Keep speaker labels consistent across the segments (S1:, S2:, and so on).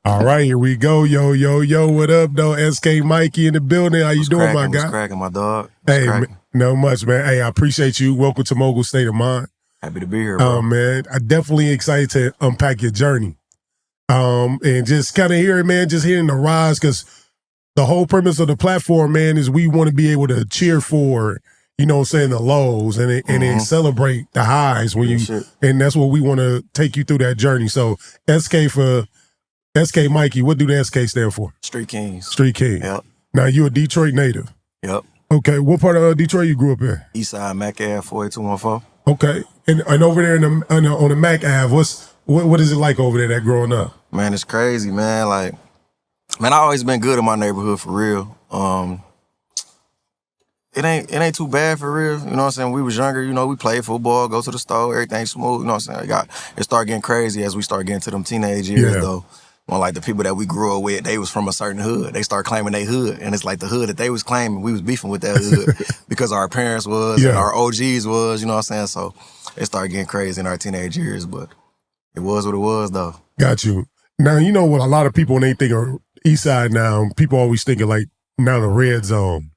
S1: All right, here we go. Yo, yo, yo, what up, though? SK Mikey in the building. How you doing, my guy?
S2: What's cracking, my dog?
S1: Hey, no much, man. Hey, I appreciate you. Welcome to Mogul State of Mind.
S2: Happy to be here, bro.
S1: Man, I definitely excited to unpack your journey. And just kind of hearing, man, just hearing the rise, because the whole premise of the platform, man, is we want to be able to cheer for, you know what I'm saying, the lows and then celebrate the highs when and that's what we want to take you through that journey. So SK Mikey, what do the SK stand for?
S2: Street Kings.
S1: Street King.
S2: Yep.
S1: Now, you a Detroit native.
S2: Yep.
S1: Okay, what part of Detroit you grew up in?
S2: Eastside, Mac Ave, 48214.
S1: Okay, and over there on the Mac Ave, what is it like over there that growing up?
S2: Man, it's crazy, man. Like, man, I always been good in my neighborhood for real. It ain't too bad for real. You know what I'm saying? We was younger, you know, we played football, go to the store, everything smooth. You know what I'm saying? It started getting crazy as we start getting to them teenage years, though. When like the people that we grew up with, they was from a certain hood. They start claiming they hood, and it's like the hood that they was claiming, we was beefing with that hood because our parents was and our OGs was. You know what I'm saying? So it started getting crazy in our teenage years, but it was what it was, though.
S1: Got you. Now you know what a lot of people when they think of East Side now, people always think of like now the red zone,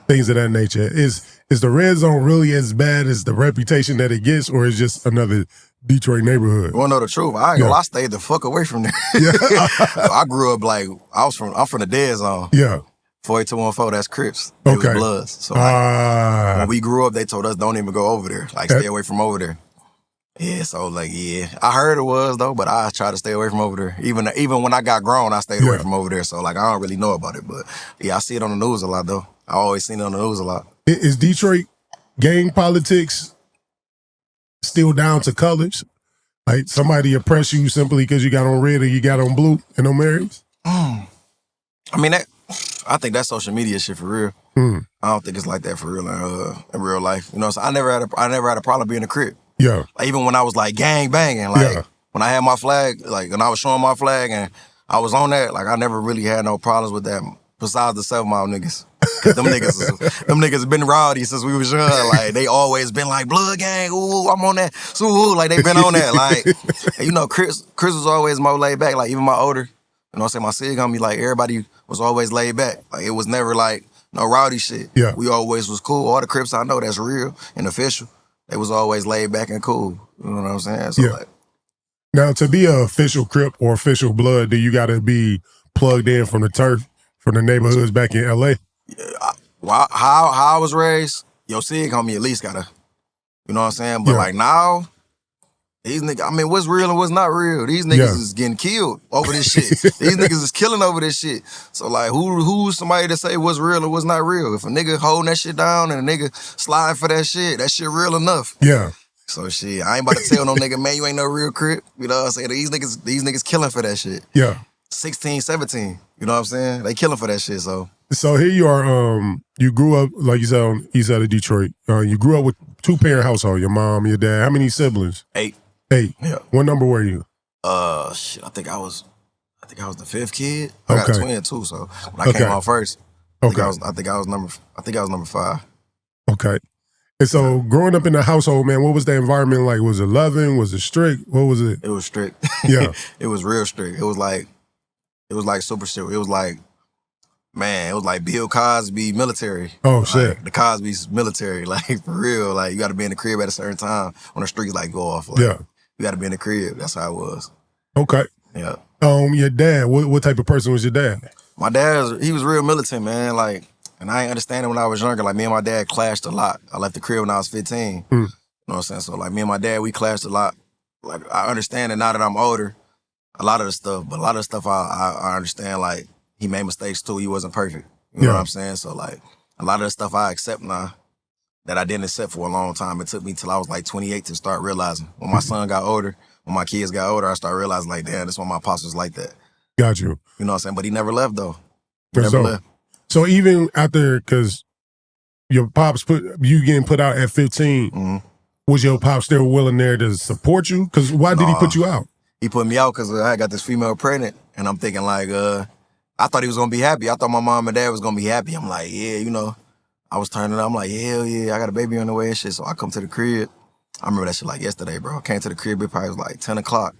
S1: things of that nature. Is the red zone really as bad as the reputation that it gets, or is just another Detroit neighborhood?
S2: You wanna know the truth? I stayed the fuck away from there. I grew up like I'm from the dead zone.
S1: Yeah.
S2: 48214, that's Crips. It was Bloods. So like, when we grew up, they told us don't even go over there. Like stay away from over there. Yeah, so like I heard it was though, but I tried to stay away from over there. Even when I got grown, I stayed away from over there. So like I don't really know about it, but yeah, I see it on the news a lot though. I always seen it on the news a lot.
S1: Is Detroit gang politics still down to colors? Like somebody oppress you simply because you got on red or you got on blue and no marries?
S2: I mean, I think that's social media shit for real. I don't think it's like that for real in real life. You know what I'm saying? I never had a problem being a Crip.
S1: Yeah.
S2: Like, even when I was like gang banging, like when I had my flag, like when I was showing my flag and I was on that, like I never really had no problems with that besides the 7 Mile niggas. Cause them niggas been rowdy since we was young. Like they always been like blood gang, ooh, I'm on that. So like they been on that. Like, and, you know, Chris was always more laid back. Like even my older, you know what I'm saying, my sig homie, like everybody was always laid back. Like it was never like no rowdy shit.
S1: Yeah.
S2: We always was cool. All the Crips I know that's real and official, they was always laid back and cool. You know what I'm saying? So like,
S1: now to be an official Crip or official Blood, do you gotta be plugged in from the turf, from the neighborhoods back in LA?
S2: How I was raised, your sig homie at least gotta, you know what I'm saying? But like now, these niggas, I mean, what's real and what's not real? These niggas is getting killed over this shit. These niggas is killing over this shit. So like, who's somebody to say what's real and what's not real? If a nigga holding that shit down and a nigga sliding for that shit real enough.
S1: Yeah.
S2: So shit, I ain't about to tell no nigga, man, you ain't no real Crip. You know what I'm saying? These niggas killing for that shit.
S1: Yeah.
S2: 16, 17. You know what I'm saying? They killing for that shit, so.
S1: So here you are, you grew up, like you said, on east side of Detroit. You grew up with 2-parent household, your mom, your dad. How many siblings?
S2: 8.
S1: 8.
S2: Yeah.
S1: What number were you?
S2: Shit, I think I was the 5th kid. I got a twin too, so when I came out first, I think I was number 5. Okay.
S1: And so growing up in the household, man, what was the environment like? Was it loving? Was it strict? What was it?
S2: It was strict.
S1: Yeah.
S2: It was real strict. It was like super strict. It was like, man, it was like Bill Cosby military.
S1: Oh,
S2: like,
S1: shit.
S2: The Cosby's military, like for real. Like you got to be in the crib at a certain time when the streets like go off. Like,
S1: yeah.
S2: You got to be in the crib. That's how it was.
S1: Okay.
S2: Yeah.
S1: Your dad, what type of person was your dad?
S2: My dad, he was real militant, man. Like, and I ain't understand it when I was younger. Like me and my dad clashed a lot. I left the crib when I was 15. You know what I'm saying? So like me and my dad, we clashed a lot. Like I understand it now that I'm older, a lot of the stuff, but a lot of the stuff I understand, like he made mistakes too. He wasn't perfect. You know what I'm saying? So like a lot of the stuff I accept now that I didn't accept for a long time. It took me till I was like 28 to start realizing. When my son got older, when my kids got older, I started realizing like, damn, this is why my pops was like that.
S1: Got you.
S2: You know what I'm saying? But he never left though. He never left.
S1: So even after, because your pops you getting put out at 15, was your pops still willing there to support you? Because why did he put you out?
S2: He put me out because I got this female pregnant, and I'm thinking like, I thought he was gonna be happy. I thought my mom and dad was gonna be happy. I'm like, yeah, you know, I was turning up. I'm like, hell yeah, I got a baby on the way and shit. So I come to the crib, I remember that shit like yesterday, bro. Came to the crib, it probably was like 10 o'clock.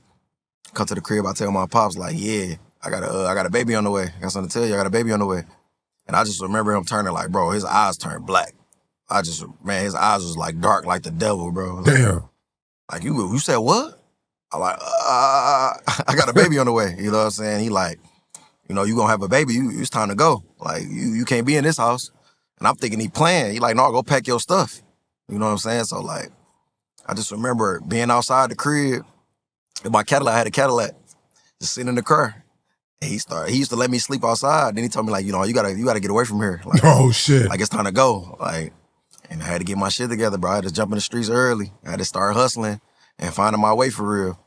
S2: Come to the crib, I tell my pops, like, yeah, I got a baby on the way. I got something to tell you, I got a baby on the way. And I just remember him turning like, bro, his eyes turned black. His eyes was like dark like the devil, bro. Like,
S1: Damn.
S2: Like, you said what? I'm like, I got a baby on the way. You know what I'm saying? He like, you know, you gonna have a baby, it's time to go. Like, you can't be in this house. And I'm thinking he playing. He like, no, go pack your stuff. You know what I'm saying? So like, I just remember being outside the crib in my Cadillac. I had a Cadillac, just sitting in the car. And he used to let me sleep outside. Then he told me like, you know, you gotta get away from here. Like,
S1: Oh shit.
S2: Like it's time to go. Like, and I had to get my shit together, bro. I had to jump in the streets early. I had to start hustling and finding my way for real.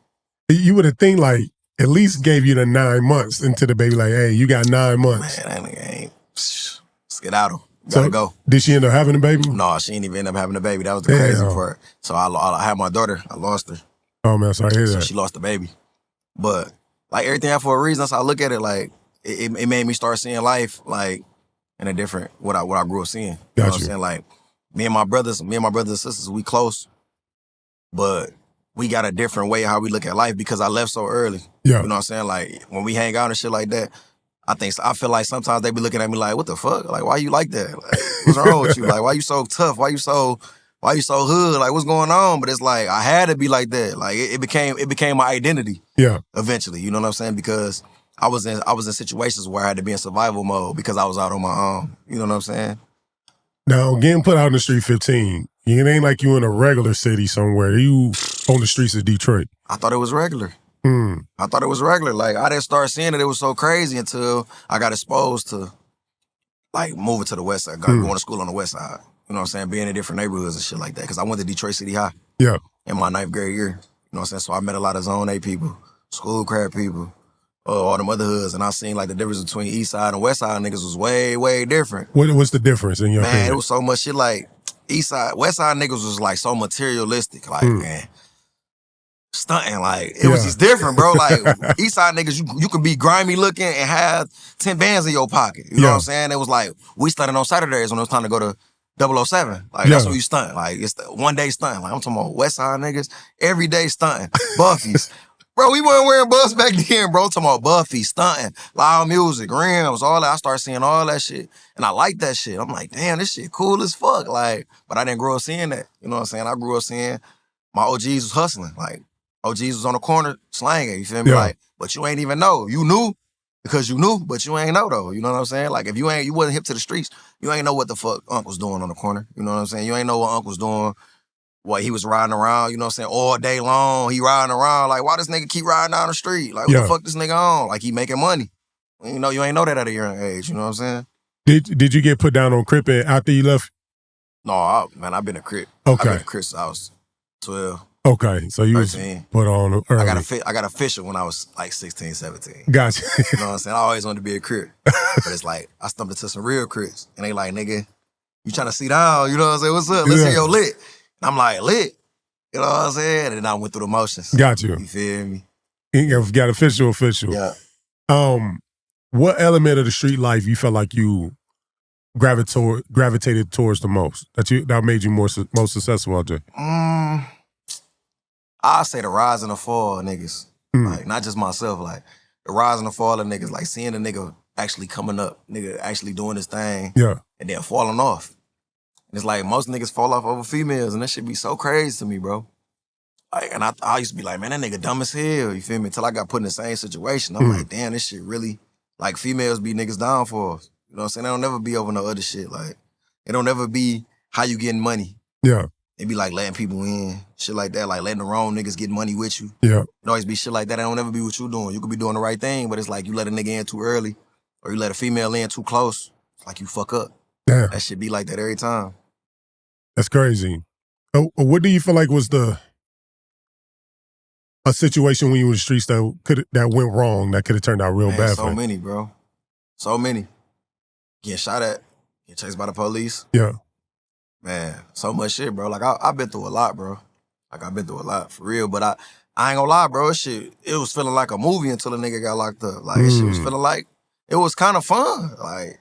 S1: You would have think like at least gave you the 9 months into the baby. Like, hey, you got 9 months.
S2: Man, that nigga ain't skedaddle. Gotta go.
S1: Did she end up having a baby?
S2: No, she didn't even end up having a baby. That was the crazy part. So I had my daughter. I lost her.
S1: Oh man, sorry to hear that.
S2: So she lost the baby. But like everything happened for a reason. So I look at it like it made me start seeing life like in a different what I grew up seeing. You know what I'm saying? Like me and my brothers and sisters, we close, but we got a different way of how we look at life because I left so early.
S1: Yeah.
S2: You know what I'm saying? Like when we hang out and shit like that, I feel like sometimes they be looking at me like, what the fuck? Like, why you like that? Like, what's wrong with you? Like, why you so tough? Why you so hood? Like, what's going on? But it's like I had to be like that. Like it became my identity.
S1: Yeah.
S2: Eventually, you know what I'm saying? Because I was in situations where I had to be in survival mode because I was out on my own. You know what I'm saying?
S1: Now, getting put out in the street 15, it ain't like you in a regular city somewhere. You on the streets of Detroit.
S2: I thought it was regular. I thought it was regular. Like, I didn't start seeing it was so crazy until I got exposed to, like, moving to the west side, going to school on the west side. You know what I'm saying? Being in different neighborhoods and shit like that. Because I went to Detroit City High
S1: in
S2: my 9th grade year. You know what I'm saying? So I met a lot of Zone A people, school crab people, all them other hoods. And I seen, like, the difference between east side and west side niggas was way, way different.
S1: What's the difference in your opinion?
S2: Man, it was so much shit, like, east side, west side niggas was, like, so materialistic. Like, man, stunting, like it was just different, bro. Like east side niggas, you can be grimy looking and have 10 bands in your pocket. You know what I'm saying? It was like we stunting on Saturdays when it was time to go to 007. Like that's when you stunt. Like it's the one day stunt. Like I'm talking about west side niggas, every day stunting. Buffies. Bro, we weren't wearing buffs back then, bro. Talking about Buffy, stunting, loud music, rims, all that. I started seeing all that shit. And I like that shit. I'm like, damn, this shit cool as fuck. Like, but I didn't grow up seeing that. You know what I'm saying? I grew up seeing my OGs was hustling. Like, OGs was on the corner slanging, you feel me? Like, but you ain't even know. You knew because you knew, but you ain't know though. You know what I'm saying? Like if you wasn't hip to the streets, you ain't know what the fuck Unc was doing on the corner. You know what I'm saying? You ain't know what Unc was doing, what he was riding around, you know what I'm saying, all day long. He riding around. Like, why this nigga keep riding down the street? Like, what the fuck this nigga on? Like he making money. You know, you ain't know that at a young age, you know what I'm saying?
S1: Did you get put down on Crippin' after you left?
S2: No, I've been a Crip.
S1: Okay.
S2: I've been a Crip since I was 12.
S1: Okay, so you 13. Was put on early.
S2: I got official when I was like 16, 17.
S1: Gotcha.
S2: You know what I'm saying? I always wanted to be a Crip. But it's like, I stumbled into some real Crips. And they like, nigga, you trying to sit down? You know what I'm saying? What's up? Let's hear your lit. And I'm like, lit? You know what I'm saying? And then I went through the motions.
S1: Got you.
S2: You feel me?
S1: You got official.
S2: Yeah.
S1: What element of the street life you felt like you gravitated towards the most? That made you most successful out there?
S2: I say the rise and the fall of niggas. Like, not just myself, like, the rise and the fall of niggas, like, seeing a nigga actually coming up, nigga actually doing his thing, and then falling off. And it's like, most niggas fall off over females, and that shit be so crazy to me, bro. Like, and I used to be like, man, that nigga dumb as hell, you feel me? Until I got put in the same situation. I'm like, damn, this shit really, like, females be niggas down for us. You know what I'm saying? They don't never be over no other shit. Like, it don't never be how you getting money.
S1: Yeah.
S2: They be like letting people in, shit like that, like letting the wrong niggas get money with you.
S1: Yeah.
S2: It always be shit like that. It don't ever be what you doing. You could be doing the right thing, but it's like you let a nigga in too early or you let a female in too close. It's like you fuck up.
S1: Damn.
S2: That shit be like that every time.
S1: That's crazy. What do you feel like was a situation when you were in the streets that went wrong that could have turned out real bad for you?
S2: So many, bro. So many. Getting shot at, getting chased by the police.
S1: Yeah.
S2: Man, so much shit, bro. Like, I've been through a lot, bro. Like, I've been through a lot, for real. But I ain't gonna lie, bro. It was feeling like a movie until a nigga got locked up. Like, shit was feeling like, it was kind of fun. Like,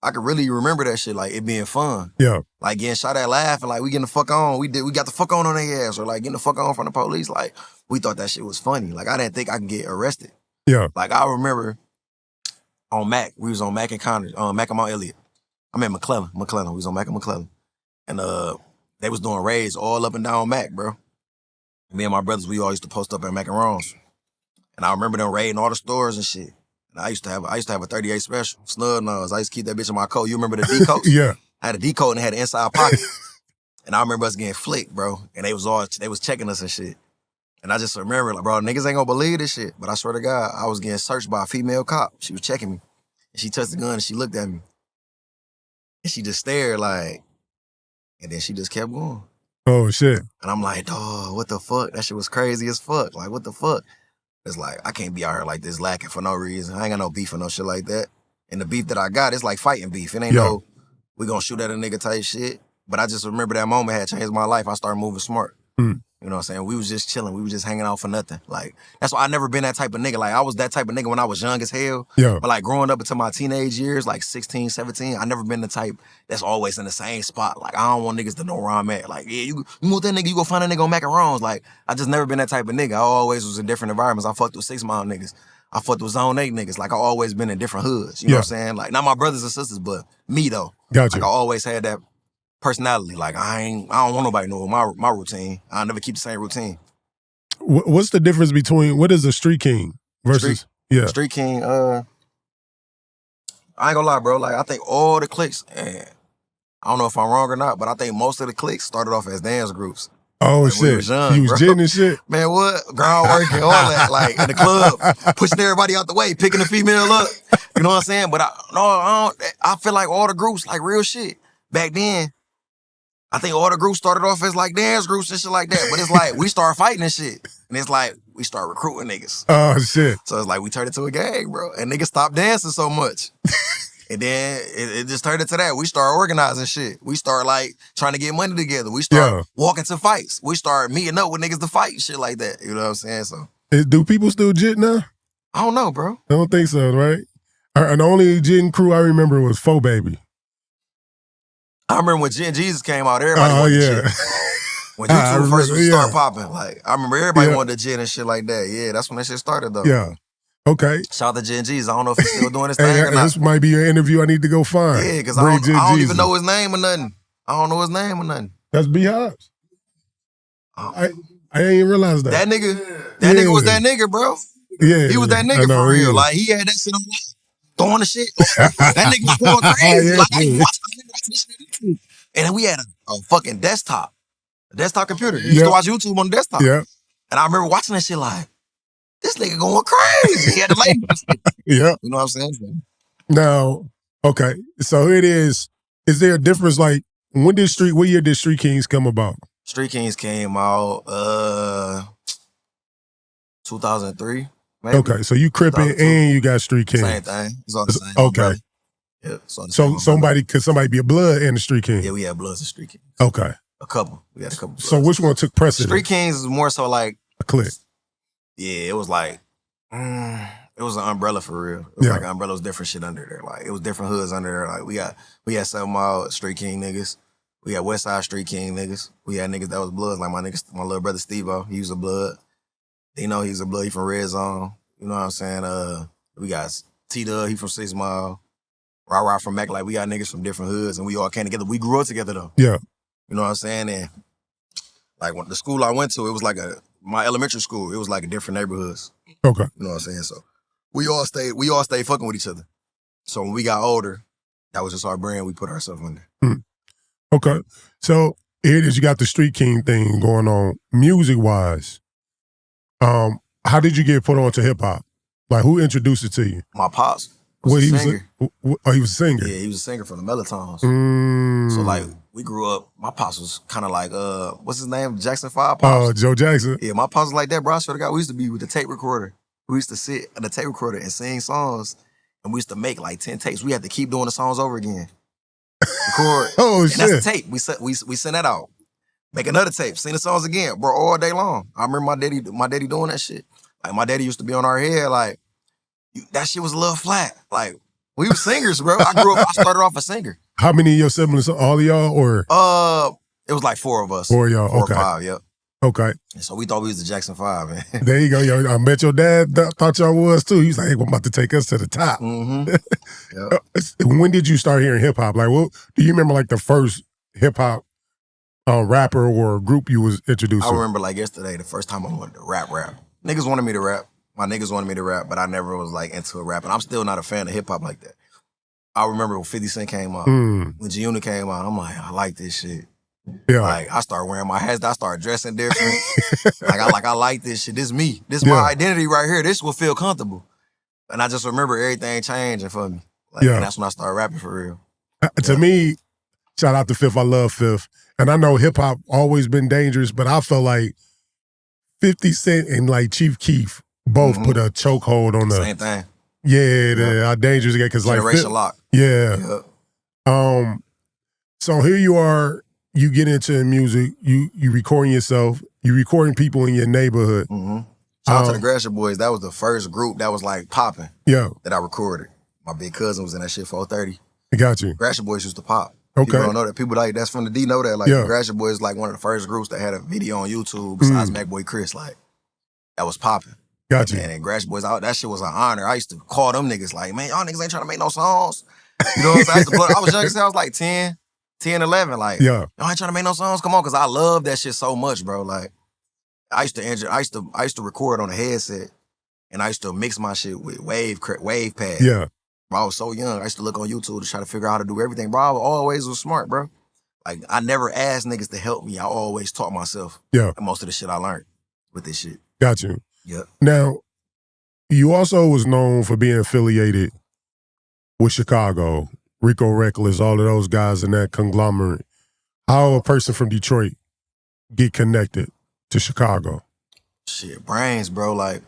S2: I could really remember that shit, like it being fun.
S1: Yeah.
S2: Like getting shot at laughing, like we getting the fuck on. We got the fuck on their ass, or like getting the fuck on from the police. Like we thought that shit was funny. Like I didn't think I could get arrested.
S1: Yeah.
S2: Like I remember on Mac, we was on Mac and Connor, Mac and Mount Elliott. I'm at McClellan. We was on Mac and McClellan. And they was doing raids all up and down Mac, bro. Me and my brothers, we all used to post up at Mac and Ron's. And I remember them raiding all the stores and shit. And I used to have a 38 special, snub nose. I used to keep that bitch in my coat. You remember the D coats?
S1: Yeah.
S2: I had a D coat and it had an inside pocket. And I remember us getting flicked, bro. And they was checking us and shit. And I just remember, like, bro, niggas ain't gonna believe this shit. But I swear to God, I was getting searched by a female cop. She was checking me. And she touched the gun and she looked at me. And she just stared like, and then she just kept going.
S1: Oh, shit.
S2: And I'm like, dawg, what the fuck? That shit was crazy as fuck. Like, what the fuck? It's like, I can't be out here like this lacking for no reason. I ain't got no beef or no shit like that. And the beef that I got, it's like fighting beef. It ain't no, we gonna shoot at a nigga type shit. But I just remember that moment had changed my life. I started moving smart. You know what I'm saying? We was just chilling. We was just hanging out for nothing. Like, that's why I never been that type of nigga. Like, I was that type of nigga when I was young as hell.
S1: Yeah.
S2: But like growing up into my teenage years, like 16, 17, I never been the type that's always in the same spot. Like, I don't want niggas to know where I'm at. Like, yeah, you want that nigga, you go find a nigga on macarons. Like, I just never been that type of nigga. I always was in different environments. I fucked with 6 Mile niggas. I fucked with Zone 8 niggas. Like, I always been in different hoods. You know what I'm saying? Like, not my brothers and sisters, but me though.
S1: Gotcha.
S2: Like, I always had that personality. Like, I don't want nobody to know my routine. I never keep the same routine.
S1: What's the difference between, what is a street king versus,
S2: Street king, I ain't gonna lie, bro. Like, I think all the cliques, and I don't know if I'm wrong or not, but I think most of the cliques started off as dance groups.
S1: Oh,
S2: like,
S1: shit.
S2: Young,
S1: you was jitting and shit?
S2: Man, what? Groundwork and all that. Like, in the club, pushing everybody out the way, picking the female up. You know what I'm saying? But I feel like all the groups, like real shit, back then, I think all the groups started off as like dance groups and shit like that. But it's like, we start fighting and shit. And it's like, we start recruiting niggas.
S1: Oh, shit.
S2: So it's like, we turned into a gang, bro. And niggas stopped dancing so much. And then it just turned into that. We start organizing shit. We start like trying to get money together. We start walking to fights. We start meeting up with niggas to fight and shit like that. You know what I'm saying? So,
S1: do people still jit now?
S2: I don't know, bro.
S1: I don't think so, right? And the only jitting crew I remember was Faux Baby.
S2: I remember when Gen Jesus came out, everybody wanted to jit. When YouTube first started popping, like, I remember everybody wanted to jit and shit like that. Yeah, that's when that shit started, though.
S1: Yeah. Okay.
S2: Shout out to Gen Jesus. I don't know if he's still doing his thing or not.
S1: This might be an interview I need to go find.
S2: Yeah, because I don't even know his name or nothing. I don't know his name or nothing.
S1: That's B Hobbs. I didn't even realize that.
S2: That nigga was that nigga, bro.
S1: Yeah.
S2: He was that nigga for real. Like, he had that shit on throwing the shit. That nigga was going crazy. Like, I watched this shit. And then we had a fucking desktop. A desktop computer. You used to watch YouTube on the desktop.
S1: Yeah.
S2: And I remember watching that shit like, this nigga going crazy. He had the labels.
S1: Yeah.
S2: You know what I'm saying?
S1: Now, okay. So it is there a difference, like, what year did Street Kings come about?
S2: Street Kings came out 2003. Maybe.
S1: Okay, so you Crippin' and you got Street Kings.
S2: Same thing. It's all the same.
S1: Okay.
S2: Yeah.
S1: So somebody be a blood and a Street King?
S2: Yeah, we had Bloods and Street Kings.
S1: Okay.
S2: A couple. We had a couple Bloods.
S1: So which one took precedence?
S2: Street Kings is more so like
S1: a clique.
S2: Yeah, it was like it was an umbrella for real. It was like an umbrella was different shit under there. Like, it was different hoods under there. Like, we had 7 Mile Street King niggas. We had West Side Street King niggas. We had niggas that was Bloods, like my little brother Steve-O. He was a Blood. Dino, he's a Blood. He from Red Zone. You know what I'm saying? We got T-Dub, he from 6 Mile. Rah from Mac. Like, we got niggas from different hoods, and we all came together. We grew up together though.
S1: Yeah.
S2: You know what I'm saying? And like, when the school I went to, it was like my elementary school. It was like a different neighborhoods.
S1: Okay.
S2: You know what I'm saying? So we all stayed fucking with each other. So when we got older, that was just our brand we put ourselves under.
S1: Okay. So here it is, you got the Street King thing going on. Music-wise, how did you get put on to hip-hop? Like, who introduced it to you?
S2: My pops was a singer.
S1: He was a singer?
S2: Yeah, he was a singer from the Melatones. So, like, we grew up, my pops was kind of like, what's his name? Jackson 5 Pops?
S1: Oh, Joe Jackson.
S2: Yeah, my pops was like that, bro. I swear to God, we used to be with the tape recorder. We used to sit at the tape recorder and sing songs, and we used to make like 10 tapes. We had to keep doing the songs over again. Record.
S1: Oh,
S2: and
S1: shit.
S2: That's the tape. We sent that out. Make another tape. Sing the songs again, bro, all day long. I remember my daddy doing that shit. Like, my daddy used to be on our head, like, that shit was a little flat. Like, We were singers, bro. I started off a singer.
S1: How many of your siblings? All of y'all, or
S2: it was like 4 of us.
S1: 4 of y'all.
S2: 4
S1: okay.
S2: or 5, yep.
S1: Okay.
S2: And so we thought we was the Jackson 5, man.
S1: There you go. Yo, I bet your dad thought y'all was too. He's like, hey, I'm about to take us to the top.
S2: Yep.
S1: When did you start hearing hip hop? Like, what do you remember? Like the first hip hop rapper or group you was introduced to?
S2: I remember like yesterday, the first time I wanted to rap. Niggas wanted me to rap. My niggas wanted me to rap, but I never was like into a rap. And I'm still not a fan of hip hop like that. I remember when 50 Cent came out. When G-Unit came out, I'm like, I like this shit.
S1: Yeah.
S2: Like I started wearing my hats. I started dressing different. I like this shit. This me. This my identity right here. This will feel comfortable. And I just remember everything changing for me. Like, and that's when I started rapping for real.
S1: To me, shout out to Fifth. I love Fifth. And I know hip hop always been dangerous, but I felt like 50 Cent and like Chief Keef both put a chokehold on the
S2: same thing.
S1: Yeah, how dangerous it get because like
S2: generation lock.
S1: Yeah. So here you are. You get into music. You recording yourself. You recording people in your neighborhood.
S2: Shout out to the Grasher Boys. That was the first group that was like popping.
S1: Yeah.
S2: That I recorded. My big cousin was in that shit 430.
S1: I got you.
S2: Grasher Boys used to pop.
S1: Okay.
S2: People don't know that. People like that's from the D know that. Like Grasher Boys is like one of the first groups that had a video on YouTube besides MacBoy Chris. Like that was popping.
S1: Got you.
S2: And Grasher Boys, that shit was an honor. I used to call them niggas like, man, y'all niggas ain't trying to make no songs. You know what I'm saying? I was young as hell. I was like 10, 11. Like, y'all ain't trying to make no songs. Come on, because I love that shit so much, bro. Like, I used to record on a headset, and I used to mix my shit with wave pad.
S1: Yeah.
S2: Bro, I was so young. I used to look on YouTube to try to figure out how to do everything. Bro, I always was smart, bro. Like, I never asked niggas to help me. I always taught myself.
S1: Yeah.
S2: Most of the shit I learned with this shit.
S1: Got you.
S2: Yeah.
S1: Now, you also was known for being affiliated with Chicago, Rico Recklezz, all of those guys in that conglomerate. How a person from Detroit get connected to Chicago?
S2: Shit, brains, bro. Like,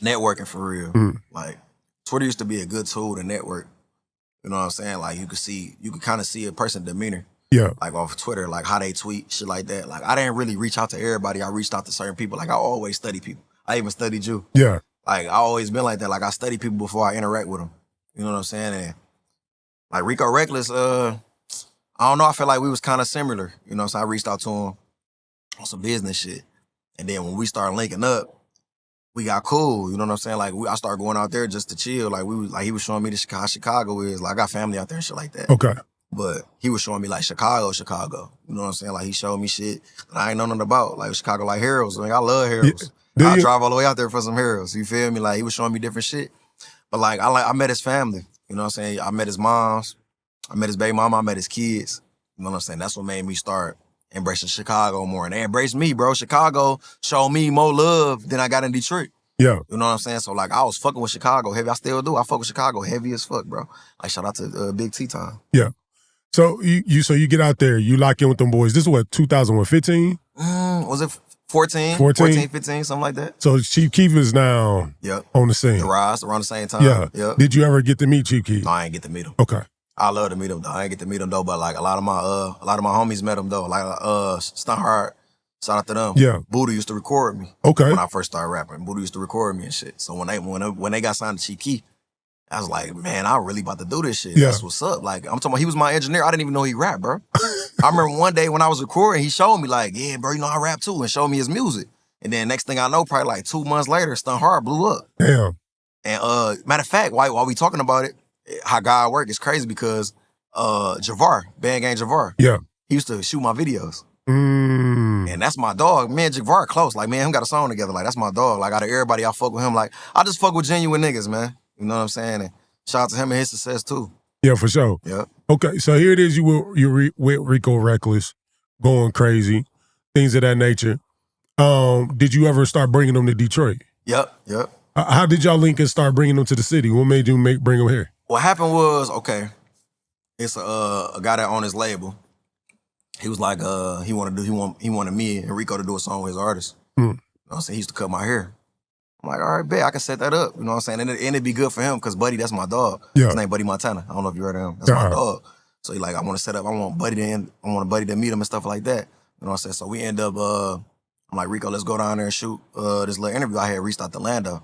S2: networking for real. Like, Twitter used to be a good tool to network. You know what I'm saying? Like, you could kind of see a person's demeanor.
S1: Yeah.
S2: Like, off of Twitter, like how they tweet, shit like that. Like, I didn't really reach out to everybody. I reached out to certain people. Like, I always study people. I even studied you.
S1: Yeah.
S2: Like, I always been like that. Like, I study people before I interact with them. You know what I'm saying? And, like, Rico Recklezz, I don't know, I feel like we was kind of similar. You know, so I reached out to him on some business shit. And then when we started linking up, we got cool. You know what I'm saying? Like, I started going out there just to chill. Like, he was showing me how Chicago is. Like, I got family out there and shit like that.
S1: Okay.
S2: But he was showing me, like, Chicago. You know what I'm saying? Like, he showed me shit that I ain't know nothing about. Like, Chicago, like, heroes. Like, I love heroes. I drive all the way out there for some heroes. You feel me? Like, he was showing me different shit. But, like, I met his family. You know what I'm saying? I met his moms. I met his baby mama. I met his kids. You know what I'm saying? That's what made me start embracing Chicago more. And they embraced me, bro. Chicago showed me more love than I got in Detroit.
S1: Yeah.
S2: You know what I'm saying? So, like, I was fucking with Chicago heavy. I still do. I fuck with Chicago heavy as fuck, bro. Like, shout out to Big T Time.
S1: Yeah. So you get out there, you lock in with them boys. This is what, 2015?
S2: Was it 14? 15, something like that.
S1: So Chief Keef is now on the scene.
S2: The Rise around the same time.
S1: Yeah.
S2: Yep.
S1: Did you ever get to meet Chief Keef?
S2: No, I ain't get to meet him.
S1: Okay.
S2: I love to meet him though. I ain't get to meet him though, but like a lot of my homies met him though. Like Stunt Hard, shout out to them.
S1: Yeah.
S2: Buddha used to record me.
S1: Okay.
S2: When I first started rapping, Buddha used to record me and shit. So when they got signed to Chief Keef, I was like, man, I'm really about to do this shit. Yeah. That's what's up. Like, I'm talking about, he was my engineer. I didn't even know he rapped, bro. I remember one day when I was recording, he showed me like, yeah, bro, you know I rap too, and showed me his music. And then next thing I know, probably like 2 months later, Stunt Hard blew up.
S1: Damn.
S2: And matter of fact, while we talking about it, how God work is crazy because Javar, Band Gang Javar, he used to shoot my videos. And that's my dog. Me and Javar close. Like, me and him got a song together. Like, that's my dog. Like, out of everybody, I fuck with him. Like, I just fuck with genuine niggas, man. You know what I'm saying? And shout out to him and his success, too.
S1: Yeah, for sure.
S2: Yeah.
S1: Okay, so here it is. You're with Rico Recklezz, going crazy, things of that nature. Did you ever start bringing them to Detroit?
S2: Yep.
S1: How did y'all link and start bringing them to the city? What made you bring them here?
S2: What happened was, okay, it's a guy that owned his label. He was like, he wanted me and Rico to do a song with his artist. You know what I'm saying? He used to cut my hair. I'm like, all right, bet, I can set that up. You know what I'm saying? And it'd be good for him because Buddy, that's my dog. Yeah. His name Buddy Montana. I don't know if you heard of him. That's my dog. So he like, I want Buddy to meet him and stuff like that. You know what I'm saying? So we end up, I'm like, Rico, let's go down there and shoot this little interview. I had reached out to Lando.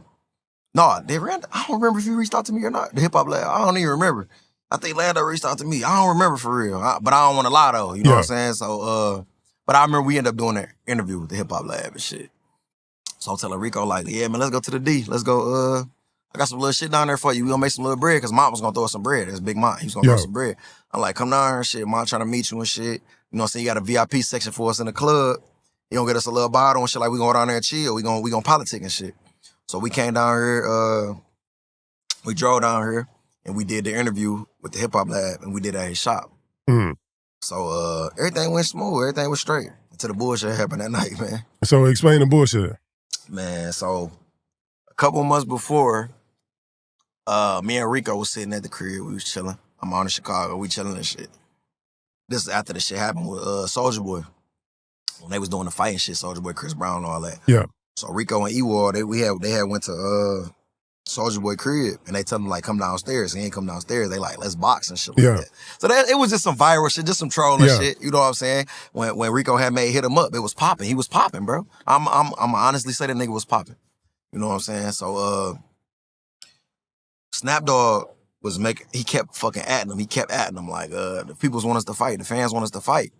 S2: No, they ran. I don't remember if you reached out to me or not. The hip hop lab. I don't even remember. I think Lando reached out to me. I don't remember for real. But I don't want to lie though. You know what I'm saying? So, but I remember we ended up doing an interview with the hip hop lab and shit. So I'm telling Rico like, yeah, man, let's go to the D. Let's go. I got some little shit down there for you. We gonna make some little bread because Mom was gonna throw us some bread. That's Big Mom. He was gonna throw us some bread. I'm like, come down here and shit. Mom trying to meet you and shit. You know what I'm saying? You got a VIP section for us in the club. You gonna get us a little bottle and shit. Like we gonna go down there and chill. We gonna politic and shit. So we came down here. We drove down here and we did the interview with the hip hop lab and we did it at his shop. So everything went smooth. Everything was straight until the bullshit happened that night, man.
S1: So explain the bullshit.
S2: Man, so a couple months before, me and Rico was sitting at the crib. We was chilling. I'm out in Chicago. We chilling and shit. This is after the shit happened with Soulja Boy. When they was doing the fighting shit, Soulja Boy, Chris Brown, and all that.
S1: Yeah.
S2: So Rico and Ewald, they had went to Soulja Boy crib and they tell him like come downstairs. He ain't come downstairs. They like let's box and shit like that. So it was just some viral shit, just some trolling shit. You know what I'm saying? When Rico had made hit him up, it was popping. He was popping, bro. I'm honestly say that nigga was popping. You know what I'm saying? So Snap Dogg was he kept fucking atting him. He kept atting him like the peoples want us to fight, the fans want us to fight.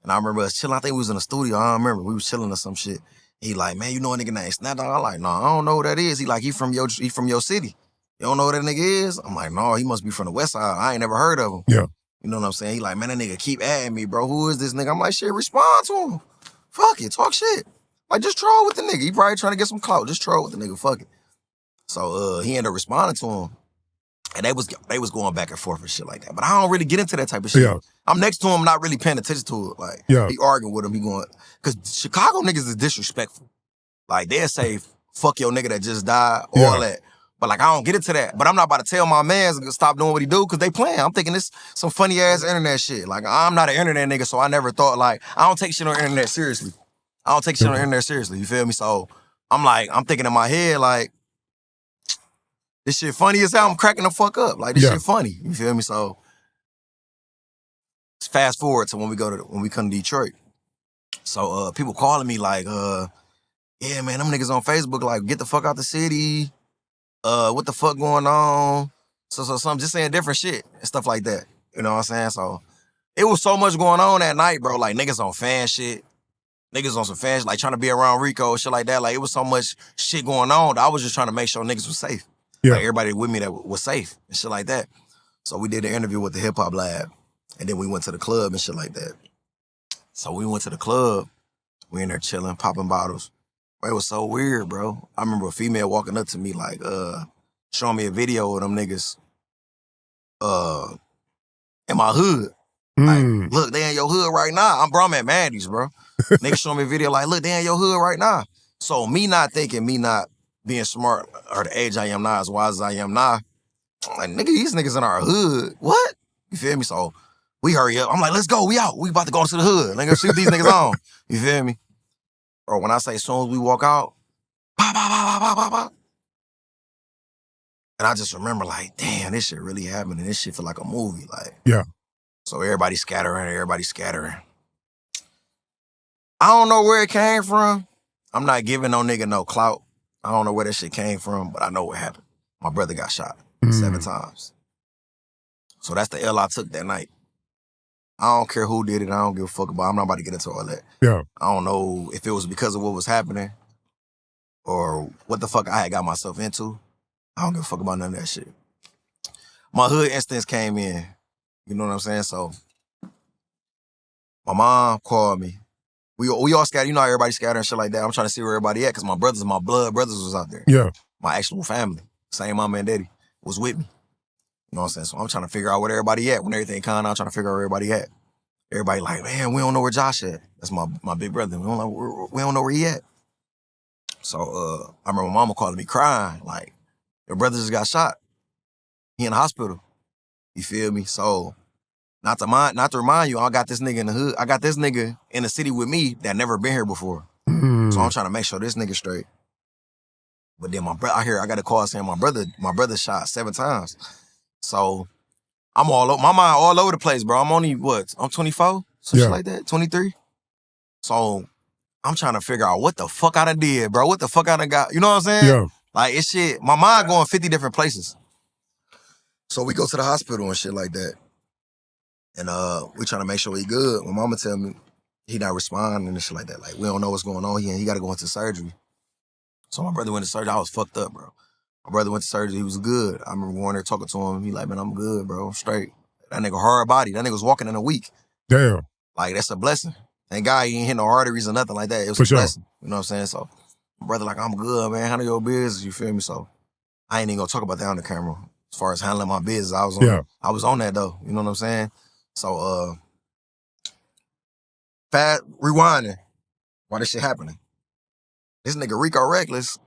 S2: And I remember us chilling. I think we was in the studio. I don't remember. We was chilling or some shit. He like, man, you know a nigga named Snap Dogg? I'm like, no, I don't know who that is. He like, he from your city. You don't know who that nigga is? I'm like, no, he must be from the West Side. I ain't never heard of him.
S1: Yeah.
S2: You know what I'm saying? He like, man, that nigga keep adding me, bro. Who is this nigga? I'm like, shit, respond to him. Fuck it, talk shit. Like, just troll with the nigga. He probably trying to get some clout. Just troll with the nigga, fuck it. So he ended up responding to him. And they was going back and forth and shit like that. But I don't really get into that type of shit.
S1: Yeah.
S2: I'm next to him, not really paying attention to it. Like, he arguing with him, he going, because Chicago niggas is disrespectful. Like, they'll say, fuck your nigga that just died, all that. But, like, I don't get into that. But I'm not about to tell my mans to stop doing what he do because they playing. I'm thinking this some funny-ass internet shit. Like, I'm not an internet nigga, so I never thought, like, I don't take shit on the internet seriously. I don't take shit on the internet seriously, you feel me? So, I'm thinking in my head, like, this shit funny as hell. I'm cracking the fuck up. Like, this shit funny, you feel me? So, fast forward to when we come to Detroit. So, people calling me like, yeah, man, them niggas on Facebook, like, get the fuck out the city. What the fuck going on? So some just saying different shit and stuff like that. You know what I'm saying? So it was so much going on that night, bro. Like niggas on fan shit. Niggas on some fan shit, like trying to be around Rico, shit like that. Like it was so much shit going on that I was just trying to make sure niggas was safe. Yeah. Like everybody with me that was safe and shit like that. So we did an interview with the hip hop lab. And then we went to the club and shit like that. So we went to the club. We in there chilling, popping bottles. It was so weird, bro. I remember a female walking up to me like, showing me a video of them niggas in my hood. Like, look, they in your hood right now. I'm at Mandy's, bro. Niggas showing me a video like, look, they in your hood right now. So me not being smart or the age I am now, as wise as I am now, I'm like, nigga, these niggas in our hood. What? You feel me? So we hurry up. I'm like, let's go. We out. We about to go to the hood. Nigga, see what these niggas on. You feel me? Bro, when I say as soon as we walk out, pop, pop, pop, pop, pop, pop. And I just remember like, damn, this shit really happened and this shit feel like a movie. Like,
S1: yeah.
S2: So everybody scattering. I don't know where it came from. I'm not giving no nigga no clout. I don't know where that shit came from, but I know what happened. My brother got shot 7 times. So that's the L I took that night. I don't care who did it. I don't give a fuck about it. I'm not about to get into all that.
S1: Yeah.
S2: I don't know if it was because of what was happening or what the fuck I had got myself into. I don't give a fuck about none of that shit. My hood instincts came in. You know what I'm saying? So my mom called me. We all scattered. You know how everybody scattered and shit like that. I'm trying to see where everybody at because my blood brothers was out there.
S1: Yeah.
S2: My actual family, same mama and daddy, was with me. You know what I'm saying? So I'm trying to figure out where everybody at. When everything kind out, I'm trying to figure out where everybody at. Everybody like, man, we don't know where Josh at. That's my big brother. We don't know where he at. So I remember my mama calling me crying, like, your brother just got shot. He in the hospital. You feel me? So not to remind you, I got this nigga in the hood. I got this nigga in the city with me that never been here before. So I'm trying to make sure this nigga straight. But then I got a call saying my brother shot 7 times. So I'm my mind all over the place, bro. I'm only, I'm 24? Some shit like that, 23? So I'm trying to figure out what the fuck I done did, bro. What the fuck I done got, you know what I'm saying?
S1: Yeah.
S2: Like, it's shit. My mind going 50 different places. So we go to the hospital and shit like that. And we trying to make sure he good. My mama tell me he not responding and shit like that. Like, we don't know what's going on here. He got to go into surgery. So my brother went to surgery. I was fucked up, bro. My brother went to surgery. He was good. I remember going there talking to him. He like, man, I'm good, bro. I'm straight. That nigga hard body. That nigga was walking in a week.
S1: Damn.
S2: Like, that's a blessing. Thank God he ain't hit no arteries or nothing like that. It was
S1: For
S2: a
S1: sure.
S2: blessing. You know what I'm saying? So my brother like, I'm good, man. Handle your business. You feel me? So I ain't even gonna talk about that on the camera. As far as handling my business, I was on that though. You know what I'm saying? So fast rewinding. Why this shit happening? This nigga Rico Recklezz,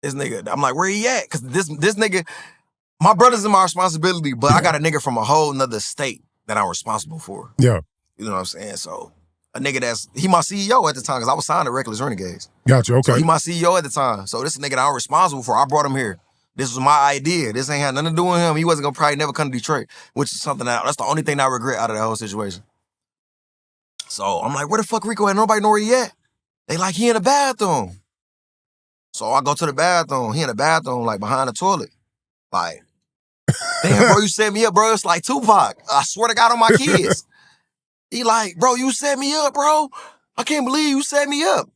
S2: this nigga, I'm like, where he at? Cause this nigga, my brother's in my responsibility, but I got a nigga from a whole nother state that I'm responsible for.
S1: Yeah.
S2: You know what I'm saying? So a nigga he my CEO at the time, cause I was signed to Recklezz Renegades.
S1: Gotcha, okay.
S2: So he my CEO at the time. So this nigga that I'm responsible for, I brought him here. This was my idea. This ain't had nothing to do with him. He wasn't gonna probably never come to Detroit, which is something that's the only thing I regret out of that whole situation. So I'm like, where the fuck Rico at? Nobody know where he at. They like, he in the bathroom. So I go to the bathroom. He in the bathroom, like behind the toilet. Like, damn, bro, you set me up, bro. It's like Tupac. I swear to God on my kids. He like, bro, you set me up, bro. I can't believe you set me up.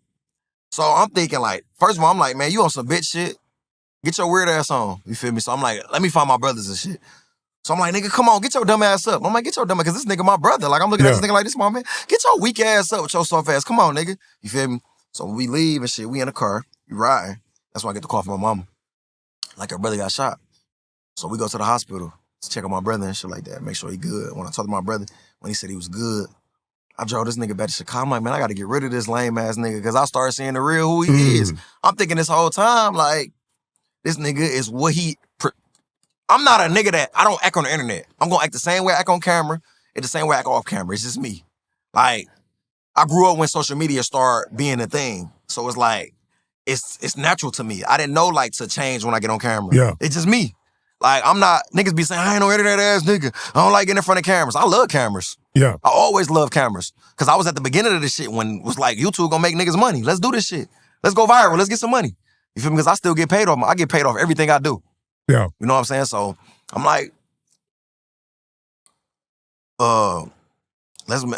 S2: So I'm thinking like, first of all, I'm like, man, you on some bitch shit. Get your weird ass on. You feel me? So I'm like, let me find my brothers and shit. So I'm like, nigga, come on, get your dumb ass up. I'm like, get your dumb ass, because this nigga my brother. Like, I'm looking at this nigga like, this my man. Get your weak ass up with your soft ass. Come on, nigga. You feel me? So when we leave and shit, we in the car, we riding. That's when I get the call from my mama. Like, her brother got shot. So we go to the hospital to check on my brother and shit like that, make sure he good. When I talked to my brother, when he said he was good, I drove this nigga back to Chicago. I'm like, man, I got to get rid of this lame ass nigga, because I started seeing the real who he is. I'm thinking this whole time, like, this nigga is what I'm not a nigga that, I don't act on the internet. I'm gonna act the same way I act on camera and the same way I act off camera. It's just me. Like, I grew up when social media started being a thing. So it's like, it's natural to me. I didn't know like to change when I get on camera.
S1: Yeah.
S2: It's just me. Like, I'm not, niggas be saying, I ain't no internet ass nigga. I don't like getting in front of cameras. I love cameras.
S1: Yeah.
S2: I always love cameras. Cause I was at the beginning of this shit when it was like, YouTube gonna make niggas money. Let's do this shit. Let's go viral. Let's get some money. You feel me? Because I still get paid off. I get paid off everything I do.
S1: Yeah.
S2: You know what I'm saying? So I'm like,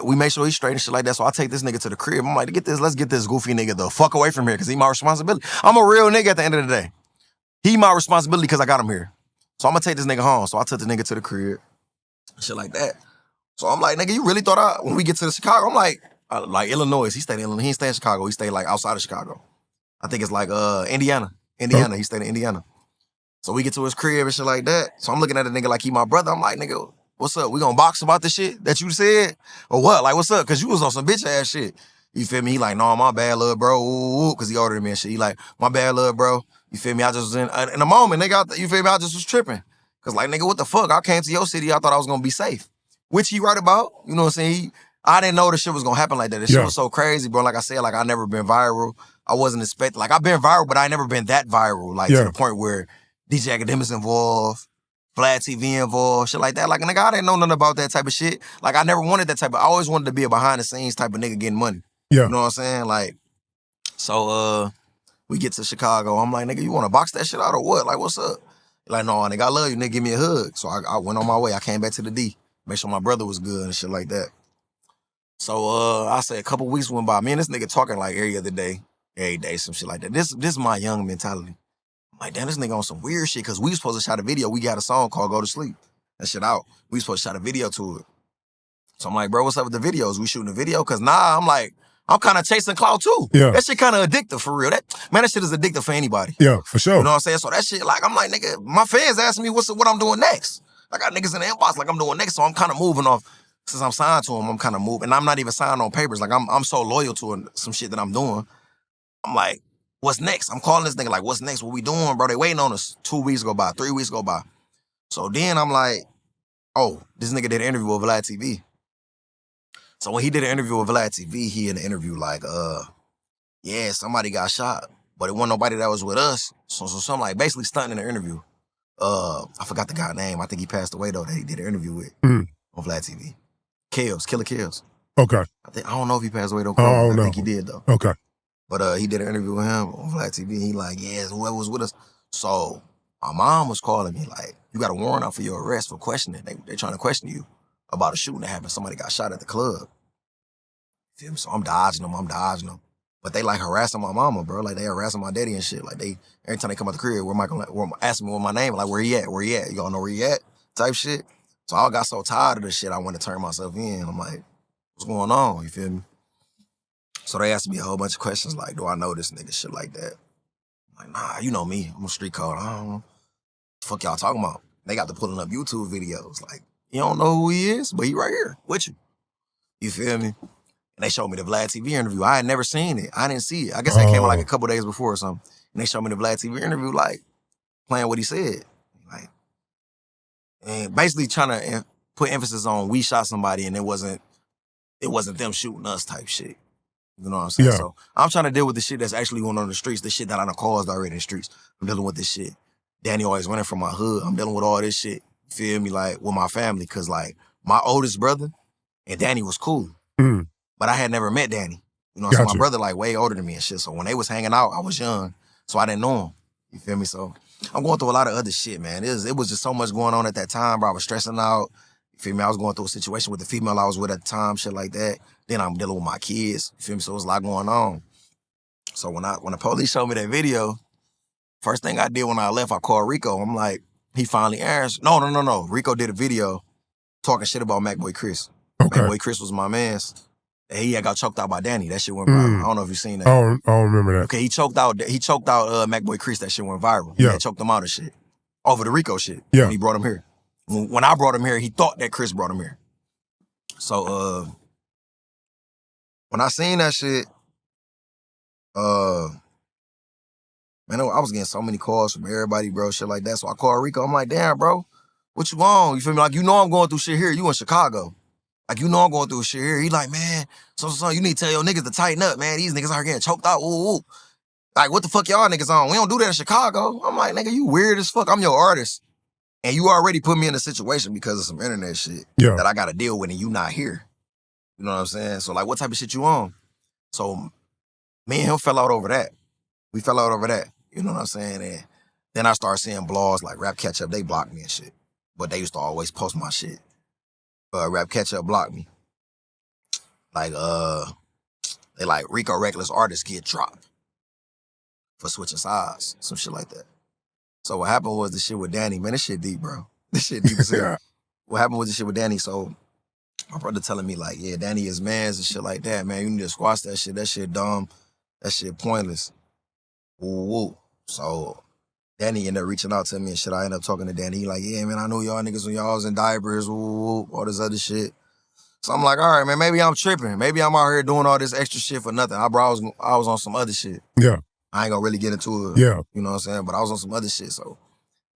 S2: we make sure he's straight and shit like that. So I take this nigga to the crib. I'm like, let's get this goofy nigga the fuck away from here, because he my responsibility. I'm a real nigga at the end of the day. He my responsibility because I got him here. So I'm gonna take this nigga home. So I took the nigga to the crib, shit like that. So I'm like, nigga, you really thought when we get to Chicago, I'm like Illinois. He stayed in Illinois. He ain't stay in Chicago. He stayed like outside of Chicago. I think it's like Indiana. Indiana. He stayed in Indiana. So we get to his crib and shit like that. So I'm looking at a nigga like he my brother. I'm like, nigga, what's up? We gonna box about the shit that you said? Or what? Like, what's up? Cause you was on some bitch ass shit. You feel me? He like, no, my bad, little bro. Cause he ordered me and shit. He like, my bad, little bro. You feel me? I just was in a moment, nigga, you feel me? I just was tripping. Cause like, nigga, what the fuck? I came to your city, I thought I was gonna be safe. Which he right about, you know what I'm saying? I didn't know this shit was gonna happen like that. This shit was so crazy, bro. Like I said, like I never been viral. I wasn't expecting, like I've been viral, but I ain't never been that viral. Like to the point where DJ Academics involved, Vlad TV involved, shit like that. Like, nigga, I didn't know nothing about that type of shit. Like, I never wanted that type of, I always wanted to be a behind the scenes type of nigga getting money.
S1: Yeah.
S2: You know what I'm saying? Like, so we get to Chicago. I'm like, nigga, you want to box that shit out or what? Like, what's up? Like, no, nigga, I love you, nigga, give me a hug. So I went on my way. I came back to the D, make sure my brother was good and shit like that. So I said a couple weeks went by. Me and this nigga talking like every day, some shit like that. This is my young mentality. I'm like, damn, this nigga on some weird shit, because we was supposed to shot a video. We got a song called Go to Sleep. That shit out. We was supposed to shot a video to it. So I'm like, bro, what's up with the videos? We shooting a video? Cause I'm like, I'm kind of chasing clout too.
S1: Yeah.
S2: That shit kind of addictive for real. That shit is addictive for anybody.
S1: Yeah, for sure.
S2: You know what I'm saying? So that shit, like, I'm like, nigga, my fans asking me what I'm doing next. I got niggas in the inbox like I'm doing next, so I'm kind of moving off. Since I'm signed to them, I'm kind of moving. And I'm not even signed on papers. Like, I'm so loyal to some shit that I'm doing. I'm like, what's next? I'm calling this nigga like, what's next? What we doing, bro? They waiting on us. 2 weeks go by, 3 weeks go by. So then I'm like, oh, this nigga did an interview with Vlad TV. So when he did an interview with Vlad TV, he in the interview like, yeah, somebody got shot, but it wasn't nobody that was with us. So I'm like basically stunting in the interview. I forgot the guy's name. I think he passed away though that he did an interview with on Vlad TV. Killer Kills.
S1: Okay.
S2: I don't know if he passed away though.
S1: I don't know.
S2: think he did though.
S1: Okay.
S2: But he did an interview with him on Black TV. He like, yeah, whoever was with us. So my mom was calling me like, you got a warrant out for your arrest for questioning. They trying to question you about a shooting that happened. Somebody got shot at the club. Feel me? So I'm dodging them. But they like harassing my mama, bro. Like they harassing my daddy and shit. Like every time they come out the crib, asking me what my name, like where he at? Y'all know where he at? Type shit. So I got so tired of this shit, I wanted to turn myself in. I'm like, what's going on? You feel me? So they asked me a whole bunch of questions like, do I know this nigga? Shit like that. I'm like, nah, you know me. I'm a street code. I don't know what the fuck y'all talking about. They got to pulling up YouTube videos. Like, you don't know who he is, but he right here with you. You feel me? And they showed me the Vlad TV interview. I had never seen it. I didn't see it. I guess that came out like a couple days before or something. And they showed me the Vlad TV interview, like, playing what he said. Like, and basically trying to put emphasis on we shot somebody and it wasn't them shooting us type shit. You know what I'm saying?
S1: Yeah.
S2: So I'm trying to deal with the shit that's actually going on in the streets, the shit that I done caused already in the streets. I'm dealing with this shit. Danny always running from my hood. I'm dealing with all this shit, you feel me, like, with my family. Cause like, my oldest brother and Danny was cool.
S1: Mm.
S2: But I had never met Danny. You know,
S1: Gotcha.
S2: so my brother like way older than me and shit. So when they was hanging out, I was young. So I didn't know him. You feel me? So I'm going through a lot of other shit, man. It was just so much going on at that time, bro. I was stressing out. You feel me? I was going through a situation with the female I was with at the time, shit like that. Then I'm dealing with my kids. You feel me? So there's a lot going on. So when the police showed me that video, first thing I did when I left, I called Rico. I'm like, he finally answered. No. Rico did a video talking shit about MacBoy Chris.
S1: Okay.
S2: MacBoy Chris was my man's. He had got choked out by Danny. That shit went viral. I don't know if you've seen that.
S1: I don't remember that.
S2: Okay, he choked out MacBoy Chris. That shit went viral.
S1: Yeah.
S2: He had choked him out of shit. Over the Rico shit.
S1: Yeah.
S2: When he brought him here. When I brought him here, he thought that Chris brought him here. So when I seen that shit, man, I was getting so many calls from everybody, bro, shit like that. So I called Rico. I'm like, damn, bro, what you on? You feel me? Like, you know I'm going through shit here. You in Chicago. Like, you know I'm going through shit here. He like, man, so you need to tell your niggas to tighten up, man. These niggas are getting choked out. Ooh. Like, what the fuck y'all niggas on? We don't do that in Chicago. I'm like, nigga, you weird as fuck. I'm your artist. And you already put me in a situation because of some internet shit that I got to deal with and you not here. You know what I'm saying? So, like, what type of shit you on? So, me and him fell out over that. We fell out over that. You know what I'm saying? And then I started seeing blogs like Rap Catch Up. They blocked me and shit. But they used to always post my shit. Rap Catch Up blocked me. Like, they like Rico Recklezz artists get dropped for switching sides. Some shit like that. So what happened was the shit with Danny. Man, this shit deep, bro. This shit deep as hell. What happened was the shit with Danny. So my brother telling me like, yeah, Danny is mans and shit like that, man. You need to squash that shit. That shit dumb. That shit pointless. Woo. So Danny ended up reaching out to me and shit. I ended up talking to Danny. He like, yeah, man, I knew y'all niggas when y'all was in diapers, all this other shit. So I'm like, all right, man, maybe I'm tripping. Maybe I'm out here doing all this extra shit for nothing. I was on some other shit.
S1: Yeah.
S2: I ain't gonna really get into it.
S1: Yeah.
S2: You know what I'm saying? But I was on some other shit. So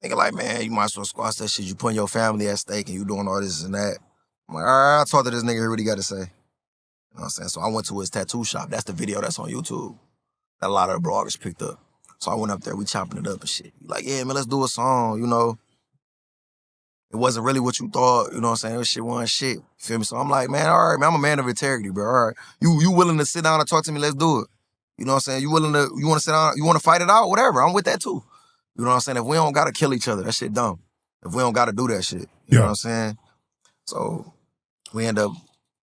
S2: thinking like, man, you might as well squash that shit. You putting your family at stake and you doing all this and that. I'm like, all right, I'll talk to this nigga, hear what he got to say. You know what I'm saying? So I went to his tattoo shop. That's the video that's on YouTube that a lot of the bloggers picked up. So I went up there, we chopping it up and shit. He like, yeah, man, let's do a song, you know. It wasn't really what you thought, you know what I'm saying? This shit wasn't shit. You feel me? So I'm like, man, all right, man, I'm a man of integrity, bro. All right. You willing to sit down and talk to me, let's do it. You know what I'm saying? You want to sit down, you want to fight it out, whatever. I'm with that too. You know what I'm saying? If we don't gotta kill each other, that shit dumb. If we don't gotta do that shit. You know what I'm saying? So we end up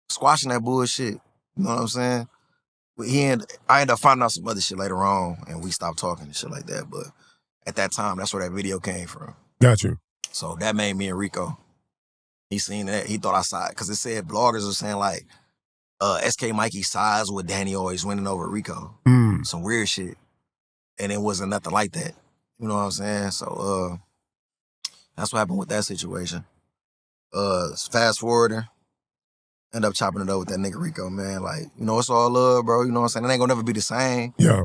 S2: squashing that bullshit. You know what I'm saying? I ended up finding out some other shit later on, and we stopped talking and shit like that. But at that time, that's where that video came from.
S1: Got you.
S2: So that made me and Rico. He seen that. He thought I sided. Because it said bloggers were saying like, SK Mikey sides with Danny always winning over Rico. Some weird shit. And it wasn't nothing like that. You know what I'm saying? So that's what happened with that situation. Fast forwarding. End up chopping it up with that nigga Rico, man. Like, you know, it's all love, bro. You know what I'm saying? It ain't gonna never be the same.
S1: Yeah.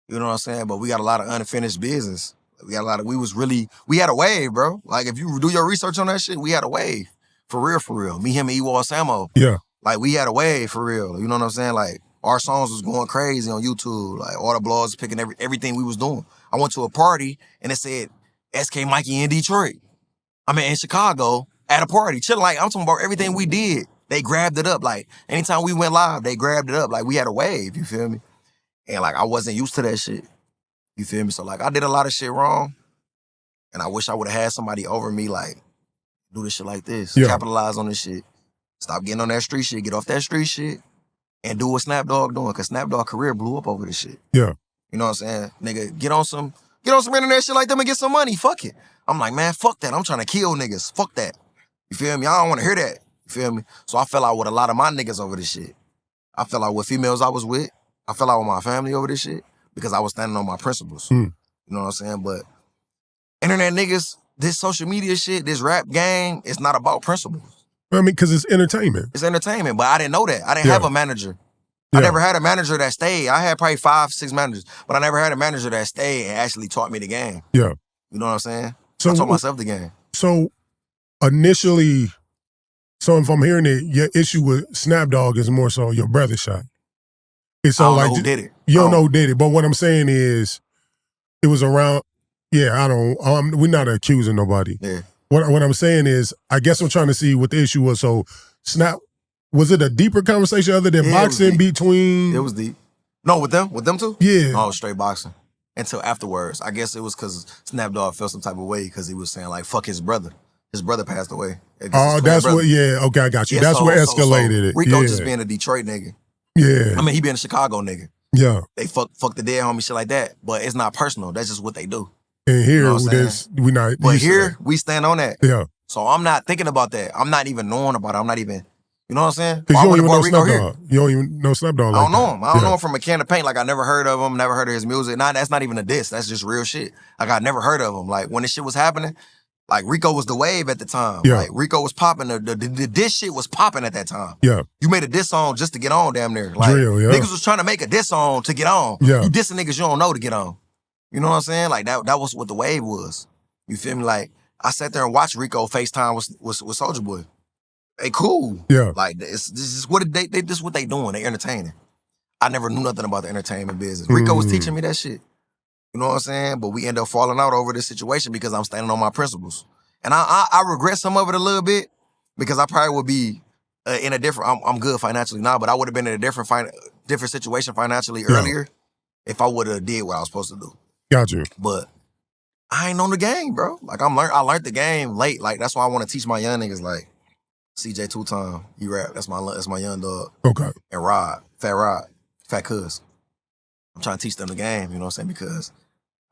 S2: You know what I'm saying? But we got a lot of unfinished business. We had a wave, bro. Like, if you do your research on that shit, we had a wave. For real. Me, him, and Ewald Samo.
S1: Yeah.
S2: Like, we had a wave, for real. You know what I'm saying? Like, our songs was going crazy on YouTube. Like, all the blogs picking everything we was doing. I went to a party, and it said, SK Mikey in Detroit. In Chicago, at a party. Chilling, like, I'm talking about everything we did. They grabbed it up. Like, anytime we went live, they grabbed it up. Like, we had a wave, you feel me? And like, I wasn't used to that shit. You feel me? So like, I did a lot of shit wrong. And I wish I would have had somebody over me, like, do this shit like this.
S1: Yeah.
S2: Capitalize on this shit. Stop getting on that street shit. Get off that street shit. And do what Snap Dogg doing. Because Snap Dogg career blew up over this shit.
S1: Yeah.
S2: You know what I'm saying? Nigga, get on some internet shit like them and get some money. Fuck it. I'm like, man, fuck that. I'm trying to kill niggas. Fuck that. You feel me? I don't want to hear that. You feel me? So I fell out with a lot of my niggas over this shit. I fell out with females I was with. I fell out with my family over this shit because I was standing on my principles. You know what I'm saying? But internet niggas, this social media shit, this rap game, it's not about principles.
S1: I mean, because it's entertainment.
S2: It's entertainment, but I didn't know that. I didn't have a manager. I never had a manager that stayed. I had probably 5, 6 managers, but I never had a manager that stayed and actually taught me the game.
S1: Yeah.
S2: You know what I'm saying?
S1: So
S2: I taught myself the game.
S1: So initially, so if I'm hearing it, your issue with Snap Dogg is more so your brother shot. It's so
S2: I don't
S1: like
S2: know who did it.
S1: You don't know who did it, but what I'm saying is, it was around. Yeah, we're not accusing nobody.
S2: Yeah.
S1: What I'm saying is, I guess I'm trying to see what the issue was. So Snap, was it a deeper conversation other than boxing between?
S2: It was deep. No, with them too?
S1: Yeah.
S2: No, straight boxing. Until afterwards. I guess it was because Snap Dogg felt some type of way because he was saying like, fuck his brother. His brother passed away.
S1: Oh, that's what, okay, I got you. That's what escalated it.
S2: Rico just being a Detroit nigga.
S1: Yeah.
S2: I mean, he being a Chicago nigga.
S1: Yeah.
S2: They fuck the dead homie, shit like that. But it's not personal. That's just what they do.
S1: And here,
S2: you know
S1: we not.
S2: But here, we stand on that.
S1: Yeah.
S2: So I'm not thinking about that. I'm not even knowing about it. I'm not even, you know what I'm saying?
S1: Because you don't even know Snap Dogg. You don't even know Snap Dogg.
S2: I don't know him. I don't know him from a can of paint. Like, I never heard of him, never heard of his music. Nah, that's not even a diss. That's just real shit. Like, I never heard of him. Like, when this shit was happening, like, Rico was the wave at the time.
S1: Yeah.
S2: Like, Rico was popping. The diss shit was popping at that time.
S1: Yeah.
S2: You made a diss song just to get on, damn near. Like,
S1: Drill, yeah.
S2: Niggas was trying to make a diss song to get on.
S1: Yeah.
S2: You dissing niggas you don't know to get on. You know what I'm saying? Like, that was what the wave was. You feel me? Like, I sat there and watched Rico FaceTime with Soulja Boy. They cool.
S1: Yeah.
S2: Like, this is what this is what they doing. They entertaining. I never knew nothing about the entertainment business. Rico was teaching me that shit. You know what I'm saying? But we end up falling out over this situation because I'm standing on my principles. And I regret some of it a little bit because I probably would be in a different, I'm good financially now, but I would have been in a different situation financially earlier if I would have did what I was supposed to do.
S1: Got you.
S2: But I ain't on the game, bro. Like, I learned the game late. Like, that's why I want to teach my young niggas, like, CJ Two-Time, he rap. That's my young dog.
S1: Okay.
S2: And Fat Cuz. I'm trying to teach them the game, you know what I'm saying? Because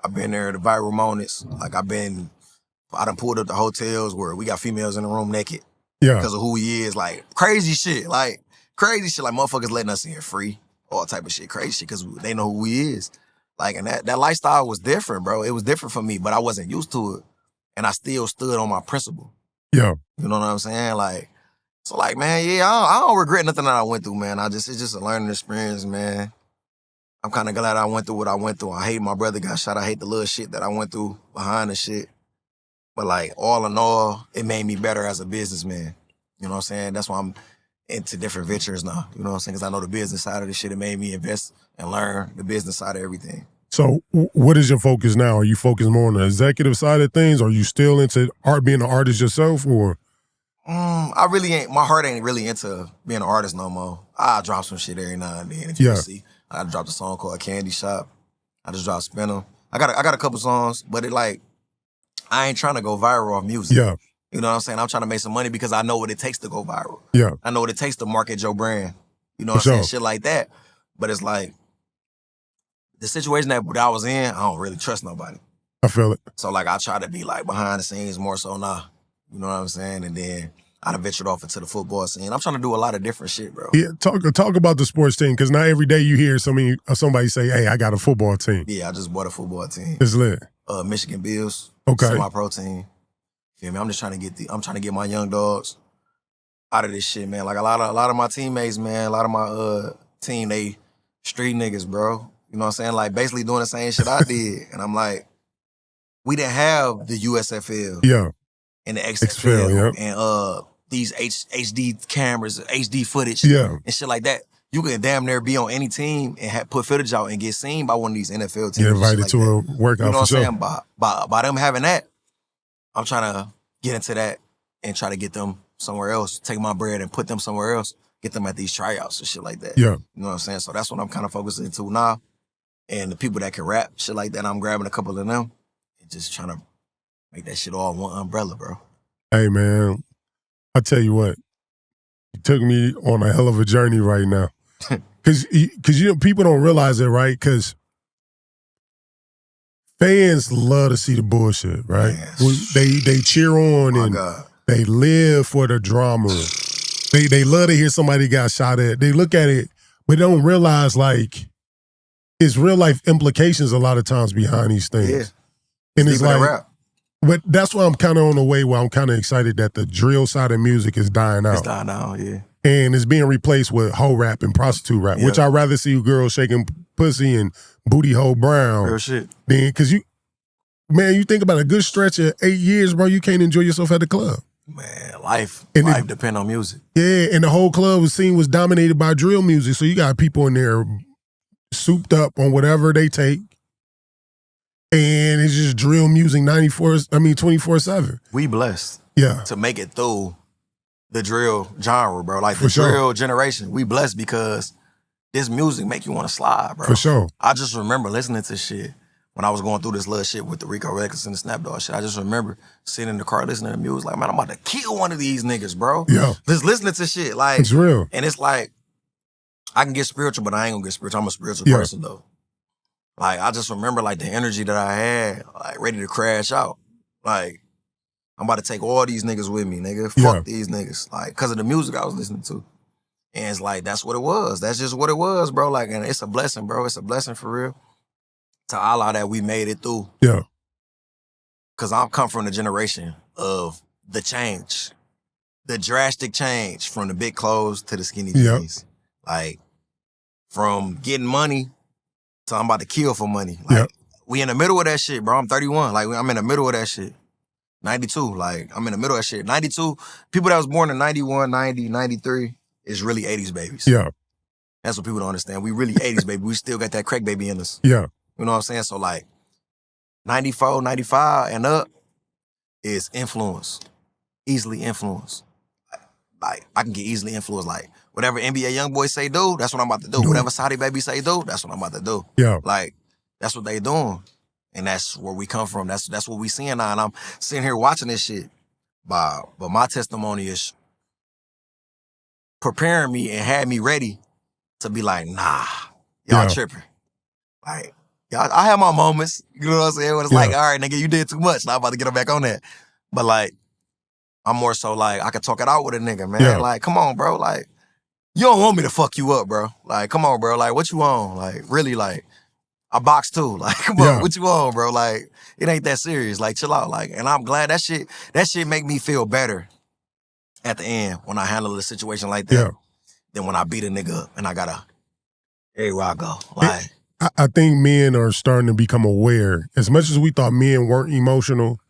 S2: I've been there, the viral moments. Like, I done pulled up the hotels where we got females in the room naked.
S1: Yeah.
S2: Because of who he is. Like, crazy shit. Like, motherfuckers letting us in free. All type of shit. Crazy shit because they know who he is. Like, and that lifestyle was different, bro. It was different for me, but I wasn't used to it. And I still stood on my principle.
S1: Yeah.
S2: You know what I'm saying? Like, so like, man, yeah, I don't regret nothing that I went through, man. It's just a learning experience, man. I'm kind of glad I went through what I went through. I hate my brother got shot. I hate the little shit that I went through behind the shit. But like, all in all, it made me better as a businessman. You know what I'm saying? That's why I'm into different ventures now. You know what I'm saying? Because I know the business side of this shit. It made me invest and learn the business side of everything.
S1: So what is your focus now? Are you focused more on the executive side of things? Are you still into art, being an artist yourself, or?
S2: I really ain't, my heart ain't really into being an artist no more. I drop some shit every now and then. If you can see, I dropped a song called Candy Shop. I just dropped Spinner. I got a couple songs, but I ain't trying to go viral off music.
S1: Yeah.
S2: You know what I'm saying? I'm trying to make some money because I know what it takes to go viral.
S1: Yeah.
S2: I know what it takes to market your brand. You know what I'm saying? Shit like that. But it's like, the situation that I was in, I don't really trust nobody.
S1: I feel it.
S2: So like, I try to be like behind the scenes more so now. You know what I'm saying? And then I done ventured off into the football scene. I'm trying to do a lot of different shit, bro.
S1: Yeah, talk about the sports team, because not every day you hear somebody say, hey, I got a football team.
S2: Yeah, I just bought a football team.
S1: It's lit.
S2: Michigan Bills.
S1: Okay.
S2: Semi-pro team. Feel me? I'm just trying to get my young dogs out of this shit, man. Like a lot of my teammates, man, a lot of my team, they street niggas, bro. You know what I'm saying? Like, basically doing the same shit I did. And I'm like, we didn't have the USFL.
S1: Yeah.
S2: And the XFL. And these HD cameras, HD footage.
S1: Yeah.
S2: And shit like that. You can damn near be on any team and put footage out and get seen by one of these NFL teams.
S1: Get invited to a workout,
S2: you know
S1: for sure.
S2: what I'm saying? By them having that, I'm trying to get into that and try to get them somewhere else, take my bread and put them somewhere else, get them at these tryouts and shit like that.
S1: Yeah.
S2: You know what I'm saying? So that's what I'm kind of focusing into now. and the people that can rap, shit like that, I'm grabbing a couple of them and just trying to make that shit all one umbrella, bro.
S1: Hey, man, I tell you what, you took me on a hell of a journey right now. Because you know, people don't realize it, right? Because fans love to see the bullshit, right? They cheer on and they live for the drama. They love to hear somebody got shot at. They look at it, but they don't realize, like, it's real life implications a lot of times behind these things.
S2: Yeah.
S1: And it's like, but that's why I'm kind of on the way where I'm kind of excited that the drill side of music is dying out.
S2: It's dying out, yeah.
S1: And it's being replaced with hoe rap and prostitute rap, which I'd rather see girls shaking pussy and booty hole brown.
S2: Real shit.
S1: Then, because you think about a good stretch of 8 years, bro, you can't enjoy yourself at the club.
S2: Man, life depend on music.
S1: Yeah, and the whole club scene was dominated by drill music, so you got people in there souped up on whatever they take. And it's just drill music 24/7.
S2: We blessed.
S1: Yeah.
S2: To make it through the drill genre, bro. Like
S1: For
S2: the
S1: sure.
S2: drill generation. We blessed because this music make you want to slide, bro.
S1: For sure.
S2: I just remember listening to shit when I was going through this little shit with the Rico Recklezz and the Snapdog shit. I just remember sitting in the car listening to music like, man, I'm about to kill one of these niggas, bro.
S1: Yeah.
S2: Just listening to shit. Like,
S1: it's real.
S2: And it's like, I can get spiritual, but I ain't gonna get spiritual. I'm a spiritual person, though. Like, I just remember, like, the energy that I had, like, ready to crash out. Like, I'm about to take all these niggas with me, nigga. Fuck these niggas. Like, because of the music I was listening to. And it's like, that's what it was. That's just what it was, bro. Like, and it's a blessing, bro. It's a blessing for real. To Allah that we made it through.
S1: Yeah.
S2: Because I'm come from the generation of the change. The drastic change from the big clothes to the skinny jeans. Like, from getting money to I'm about to kill for money. Like, we in the middle of that shit, bro. I'm 31. Like, I'm in the middle of that shit. 92. Like, I'm in the middle of that shit. 92, people that was born in 91, 90, 93 is really 80s babies.
S1: Yeah.
S2: That's what people don't understand. We really 80s baby. We still got that crack baby in us.
S1: Yeah.
S2: You know what I'm saying? So, like, 94, 95 and up is influence. Easily influenced. Like, I can get easily influenced. Like, whatever NBA young boys say do, that's what I'm about to do. Whatever Saudi baby say do, that's what I'm about to do.
S1: Yeah.
S2: Like, that's what they doing. And that's where we come from. That's what we seeing now. And I'm sitting here watching this shit. But my testimony is preparing me and had me ready to be like, nah, y'all tripping. Like, y'all, I have my moments, you know what I'm saying? When it's like, all right, nigga, you did too much. Now I'm about to get them back on that. But like, I'm more so like, I can talk it out with a nigga, man.
S1: Yeah.
S2: Like, come on, bro. Like, you don't want me to fuck you up, bro. Like, come on, bro. Like, what you on? Like, really, like, I box too. Like, come on, what you on, bro? Like, it ain't that serious. Like, chill out. Like, and I'm glad that shit make me feel better at the end when I handle a situation like that than when I beat a nigga up and I gotta, here I go. Like,
S1: I think men are starting to become aware. As much as we thought men weren't emotional,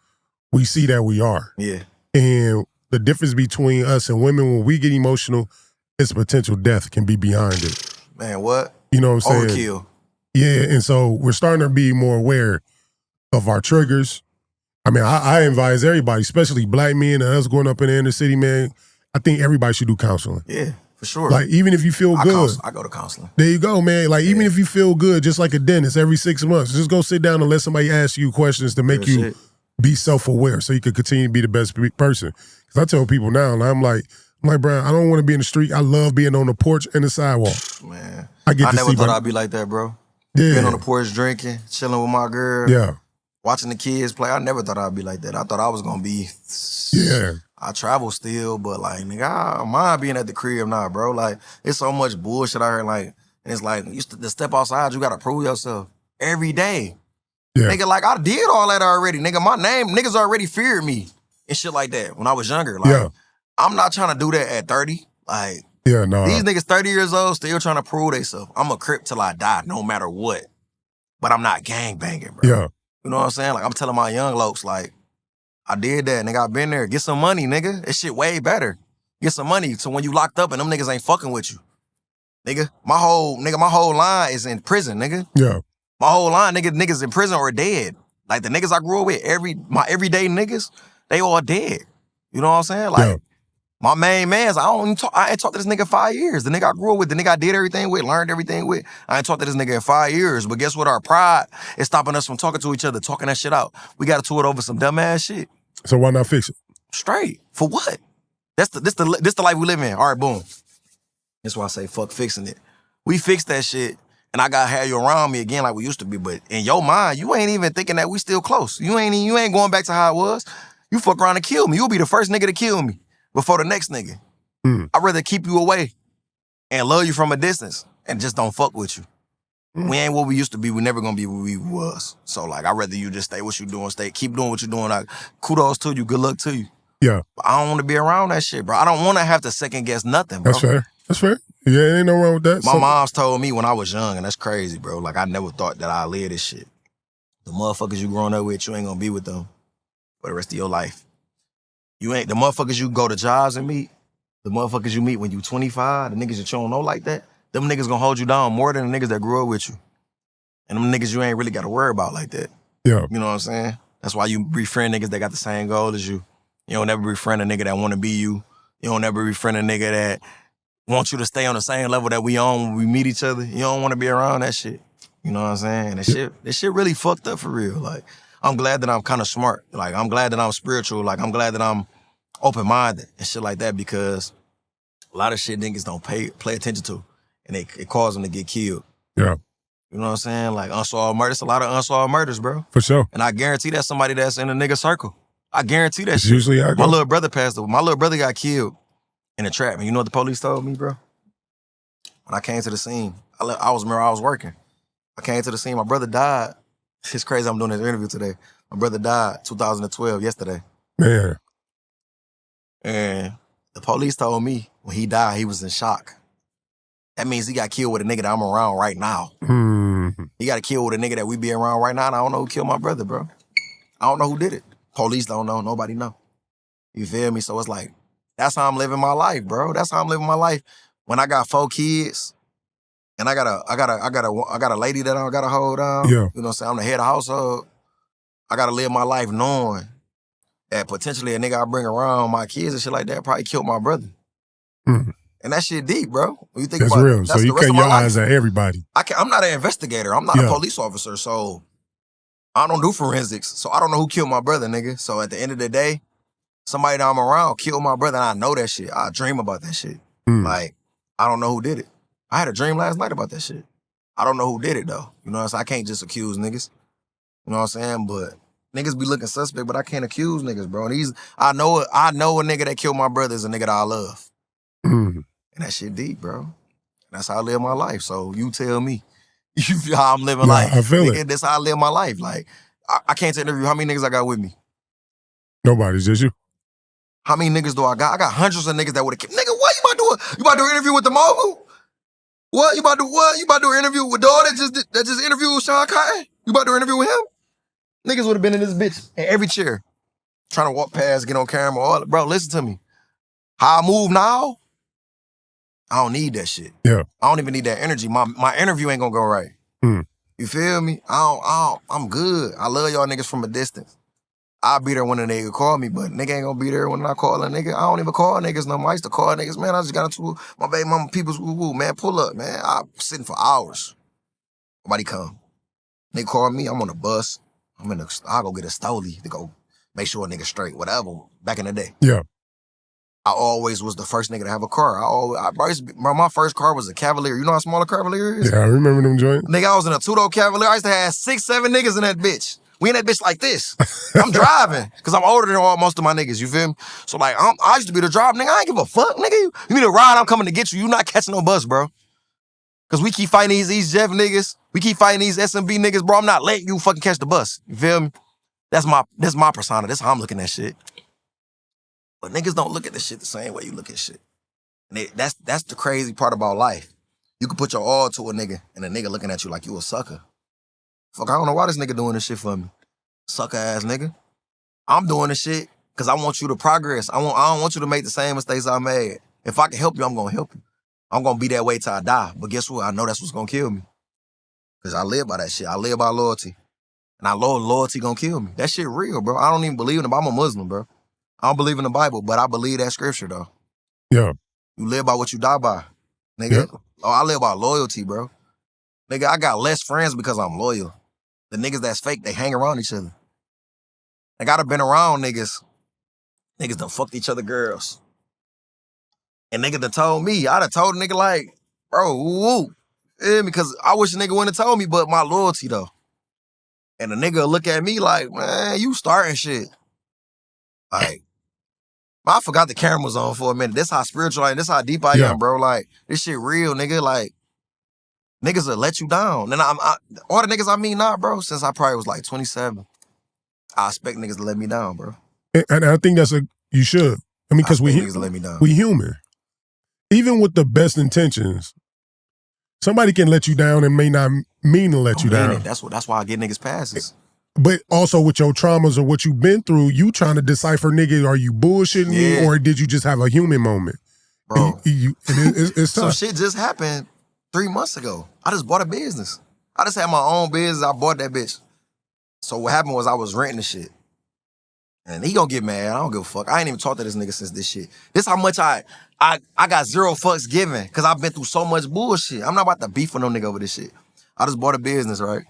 S1: we see that we are.
S2: Yeah.
S1: And the difference between us and women, when we get emotional, it's potential death can be behind it.
S2: Man, what?
S1: You know what I'm saying?
S2: Overkill.
S1: Yeah, and so we're starting to be more aware of our triggers. I mean, I advise everybody, especially black men and us growing up in the inner city, man, I think everybody should do counseling.
S2: Yeah, for sure.
S1: Like, even if you feel good.
S2: I go to counseling.
S1: There you go, man. Like, even if you feel good, just like a dentist, every 6 months, just go sit down and let somebody ask you questions to make you be self-aware so you can continue to be the best person. Because I tell people now, and I'm like, bro, I don't want to be in the street. I love being on the porch and the sidewalk.
S2: Man,
S1: I
S2: never thought I'd be like that, bro.
S1: Yeah.
S2: Being on the porch drinking, chilling with my girl.
S1: Yeah.
S2: Watching the kids play. I never thought I'd be like that. I thought I was going to be...
S1: Yeah.
S2: I travel still, but like, nigga, I don't mind being at the crib now, bro. Like, it's so much bullshit out here. Like, and it's like, to step outside, you got to prove yourself every day. Yeah. Nigga, like, I did all that already. Nigga, my name, niggas already feared me and shit like that when I was younger. Like, I'm not trying to do that at 30. Like, these niggas 30 years old still trying to prove themselves. I'm a Crip till I die, no matter what. But I'm not gang banging, bro.
S1: Yeah.
S2: You know what I'm saying? Like, I'm telling my young lokes, like, I did that, nigga. I've been there. Get some money, nigga. This shit way better. Get some money so when you locked up and them niggas ain't fucking with you. Nigga, my whole line is in prison, nigga.
S1: Yeah.
S2: My whole line, niggas in prison or dead. Like, the niggas I grew up with, my everyday niggas, they all dead. You know what I'm saying? Like, My main man's, I ain't talked to this nigga in 5 years. The nigga I grew up with, the nigga I did everything with, learned everything with. I ain't talked to this nigga in 5 years. But guess what? Our pride is stopping us from talking to each other, talking that shit out. We got to do it over some dumbass shit.
S1: So why not fix it?
S2: Straight. For what? This the life we live in. All right, boom. That's why I say fuck fixing it. We fixed that shit, and I gotta have you around me again like we used to be. But in your mind, you ain't even thinking that we still close. You ain't going back to how it was. You fuck around and kill me. You'll be the first nigga to kill me before the next nigga. I'd rather keep you away and love you from a distance and just don't fuck with you. We ain't what we used to be. We never gonna be what we was. So like, I'd rather you just stay what you doing, keep doing what you're doing. Like, kudos to you, good luck to you.
S1: Yeah.
S2: But I don't want to be around that shit, bro. I don't want to have to second guess nothing, bro.
S1: That's fair. That's fair. Yeah, ain't no wrong with that.
S2: My mom's told me when I was young, and that's crazy, bro. Like, I never thought that I'd live this shit. The motherfuckers you growing up with, you ain't gonna be with them for the rest of your life. The motherfuckers you go to jobs and meet, the motherfuckers you meet when you 25, the niggas that you don't know like that, them niggas gonna hold you down more than the niggas that grew up with you. And them niggas you ain't really gotta worry about like that.
S1: Yeah.
S2: You know what I'm saying? That's why you befriend niggas that got the same goal as you. You don't ever befriend a nigga that wanna be you. You don't ever befriend a nigga that want you to stay on the same level that we on when we meet each other. You don't wanna be around that shit. You know what I'm saying? This shit really fucked up for real. Like, I'm glad that I'm kind of smart. Like, I'm glad that I'm spiritual. Like, I'm glad that I'm open-minded and shit like that, because a lot of shit niggas don't play attention to, and it causes them to get killed.
S1: Yeah.
S2: You know what I'm saying? Like, unsolved murders, a lot of unsolved murders, bro.
S1: For sure.
S2: And I guarantee that's somebody that's in a nigga circle. I guarantee that
S1: It's
S2: shit.
S1: usually how it
S2: My
S1: goes.
S2: little brother passed away. My little brother got killed in a trap. And you know what the police told me, bro? When I came to the scene, I was working. I came to the scene, my brother died. It's crazy I'm doing this interview today. My brother died 2012, yesterday.
S1: Man.
S2: And the police told me when he died, he was in shock. That means he got killed with a nigga that I'm around right now. He got killed with a nigga that we be around right now, and I don't know who killed my brother, bro. I don't know who did it. Police don't know. Nobody know. You feel me? So it's like, that's how I'm living my life, bro. That's how I'm living my life. When I got 4 kids, and I got a lady that I gotta hold down.
S1: Yeah.
S2: You know what I'm saying? I'm the head of household. I gotta live my life knowing that potentially a nigga I bring around my kids and shit like that probably killed my brother. And that shit deep, bro. When you think
S1: That's
S2: about
S1: real.
S2: it,
S1: So you cut your eyes at everybody.
S2: I'm not an investigator. I'm not a police officer, so I don't do forensics. So I don't know who killed my brother, nigga. So at the end of the day, somebody that I'm around killed my brother, and I know that shit. I dream about that shit. Like, I don't know who did it. I had a dream last night about that shit. I don't know who did it, though. You know what I'm saying? I can't just accuse niggas. You know what I'm saying? But niggas be looking suspect, but I can't accuse niggas, bro. And I know a nigga that killed my brother is a nigga that I love. And that shit deep, bro. That's how I live my life. So you tell me, you feel how I'm living life.
S1: I feel
S2: nigga,
S1: it.
S2: That's how I live my life. Like, I can't take interview. How many niggas I got with me?
S1: Nobody's just you.
S2: How many niggas do I got? I got hundreds of niggas that would have killed. Nigga, what? You about to do an interview with the Mogul? What? You about to do what? You about to do an interview with dog that just interviewed with Sean Cotton? You about to do an interview with him? Niggas would have been in this bitch in every chair, trying to walk past, get on camera. Bro, listen to me. How I move now, I don't need that shit.
S1: Yeah.
S2: I don't even need that energy. My interview ain't gonna go right. You feel me? I'm good. I love y'all niggas from a distance. I'll be there when a nigga call me, but nigga ain't gonna be there when I call a nigga. I don't even call niggas no more. I used to call niggas, man. I just got into my baby mama people's woo-woo, man. Pull up, man. I'm sitting for hours. Nobody come. Nigga call me, I'm on the bus. I'll go get a stoli to go make sure a nigga straight, whatever, back in the day.
S1: Yeah.
S2: I always was the first nigga to have a car. My first car was a Cavalier. You know how small a Cavalier is?
S1: Yeah, I remember them joints.
S2: Nigga, I was in a two-door Cavalier. I used to have 6, 7 niggas in that bitch. We in that bitch like this. I'm driving, because I'm older than most of my niggas, you feel me? So like, I used to be the driver, nigga. I ain't give a fuck, nigga. You need a ride, I'm coming to get you. You not catching no bus, bro. Because we keep fighting these Jeff niggas. We keep fighting these SMB niggas, bro. I'm not letting you fucking catch the bus. You feel me? That's my persona. That's how I'm looking at shit. But niggas don't look at this shit the same way you look at shit. And that's the crazy part about life. You can put your all to a nigga, and a nigga looking at you like you a sucker. Fuck, I don't know why this nigga doing this shit for me. Sucker ass nigga. I'm doing this shit because I want you to progress. I don't want you to make the same mistakes I made. If I can help you, I'm gonna help you. I'm gonna be that way till I die. But guess what? I know that's what's gonna kill me. Because I live by that shit. I live by loyalty. And I know loyalty gonna kill me. That shit real, bro. I don't even believe in it. I'm a Muslim, bro. I don't believe in the Bible, but I believe that scripture, though.
S1: Yeah.
S2: You live by what you die by, nigga.
S1: Yeah.
S2: Oh, I live by loyalty, bro. Nigga, I got less friends because I'm loyal. The niggas that's fake, they hang around each other. I gotta been around niggas. Niggas done fucked each other girls. And nigga done told me. I done told a nigga like, bro, woo. Yeah, because I wish a nigga wouldn't have told me, but my loyalty though. And the nigga look at me like, man, you starting shit. Like, I forgot the camera was on for a minute. This how spiritual I am. This how deep I am, bro. Like, this shit real, nigga. Like, niggas will let you down. And all the niggas I meet now, bro, since I probably was like 27, I expect niggas to let me down, bro.
S1: And I think you should. I mean, because
S2: niggas to let me down.
S1: We human. Even with the best intentions, somebody can let you down and may not mean to let you down.
S2: That's why I get niggas passes.
S1: But also with your traumas or what you've been through, you trying to decipher, nigga, are you bullshitting me or did you just have a human moment?
S2: Bro,
S1: it's tough.
S2: Some shit just happened 3 months ago. I just bought a business. I just had my own business. I bought that bitch. So what happened was I was renting the shit. And he gonna get mad. I don't give a fuck. I ain't even talked to this nigga since this shit. This how much I got zero fucks given because I've been through so much bullshit. I'm not about to beef with no nigga over this shit. I just bought a business, right?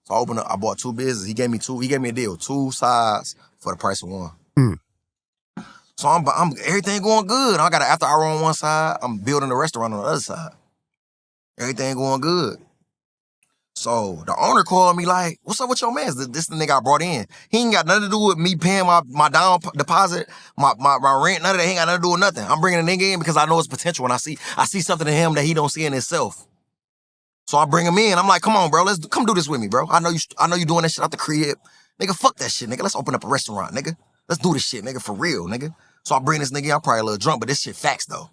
S2: So I bought 2 businesses. He gave me a deal, 2 sides for the price of 1. So I'm everything going good. I got an after hour on one side. I'm building a restaurant on the other side. Everything going good. So the owner called me like, what's up with your man? This the nigga I brought in. He ain't got nothing to do with me paying my down deposit, my rent, none of that. He ain't got nothing to do with nothing. I'm bringing a nigga in because I know his potential and I see something in him that he don't see in himself. So I bring him in. I'm like, come on, bro, come do this with me, bro. I know you doing that shit out the crib. Nigga, fuck that shit, nigga. Let's open up a restaurant, nigga. Let's do this shit, nigga, for real, nigga. So I bring this nigga in. I'm probably a little drunk, but this shit facts, though.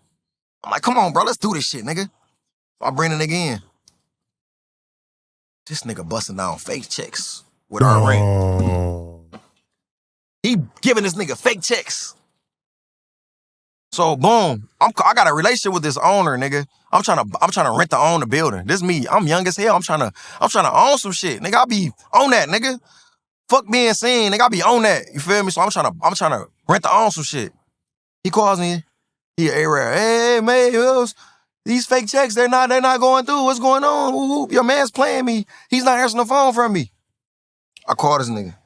S2: I'm like, come on, bro, let's do this shit, nigga. So I bring the nigga in. This nigga busting down fake checks with our rent. He giving this nigga fake checks. So boom, I got a relationship with this owner, nigga. I'm trying to rent to own the building. This me. I'm young as hell. I'm trying to own some shit, nigga. I be on that, nigga. Fuck being seen, nigga. I be on that. You feel me? So I'm trying to rent to own some shit. He calls me. He a rare. Hey, man, these fake checks, they're not going through. What's going on? Ooh, your man's playing me. He's not answering the phone from me. I called this nigga.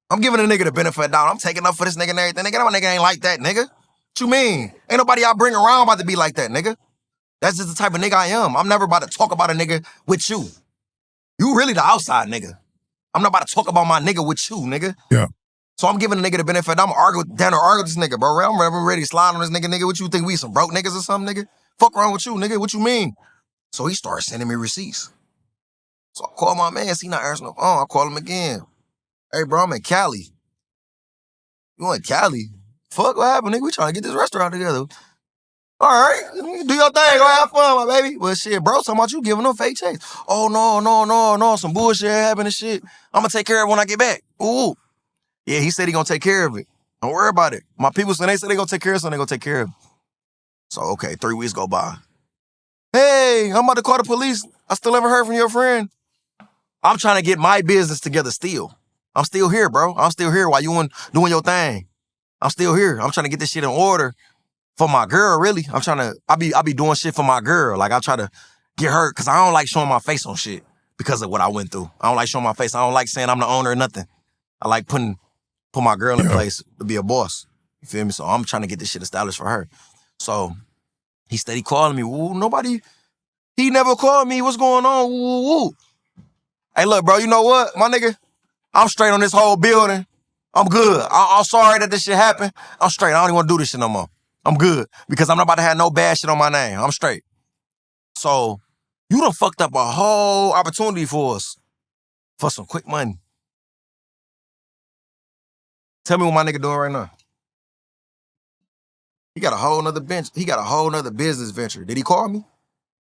S2: I'm giving the nigga the benefit of the doubt. I'm taking up for this nigga and everything. Nigga, that nigga ain't like that, nigga. What you mean? Ain't nobody I bring around about to be like that, nigga. That's just the type of nigga I am. I'm never about to talk about a nigga with you. You really the outside nigga. I'm not about to talk about my nigga with you, nigga.
S1: Yeah.
S2: So I'm giving the nigga the benefit. I'm argue with this nigga, bro. I'm ready to slide on this nigga. What you think, we some broke niggas or something, nigga? Fuck wrong with you, nigga. What you mean? So he started sending me receipts. So I call my man. He not answering the phone. I call him again. Hey, bro, I'm in Cali. You in Cali? Fuck, what happened, nigga? We trying to get this restaurant together. All right, do your thing. Go have fun, my baby. But shit, bro, talking about you giving them fake checks. Oh, no. Some bullshit happened and shit. I'm going to take care of it when I get back. Ooh. Yeah, he said he going to take care of it. Don't worry about it. My people, when they say they going to take care of it, so they going to take care of it. So, okay, 3 weeks go by. Hey, I'm about to call the police. I still haven't heard from your friend. I'm trying to get my business together still. I'm still here, bro. I'm still here while you doing your thing. I'm still here. I'm trying to get this shit in order for my girl, really. I be doing shit for my girl. Like, I try to get her, because I don't like showing my face on shit because of what I went through. I don't like showing my face. I don't like saying I'm the owner or nothing. I like put my girl in place to be a boss. You feel me? So I'm trying to get this shit established for her. So he steady calling me. Ooh, he never called me. What's going on? Ooh. Hey, look, bro, you know what, my nigga? I'm straight on this whole building. I'm good. I'm sorry that this shit happened. I'm straight. I don't even want to do this shit no more. I'm good because I'm not about to have no bad shit on my name. I'm straight. So you done fucked up a whole opportunity for us for some quick money. Tell me what my nigga doing right now. He got a whole nother business venture. Did he call me?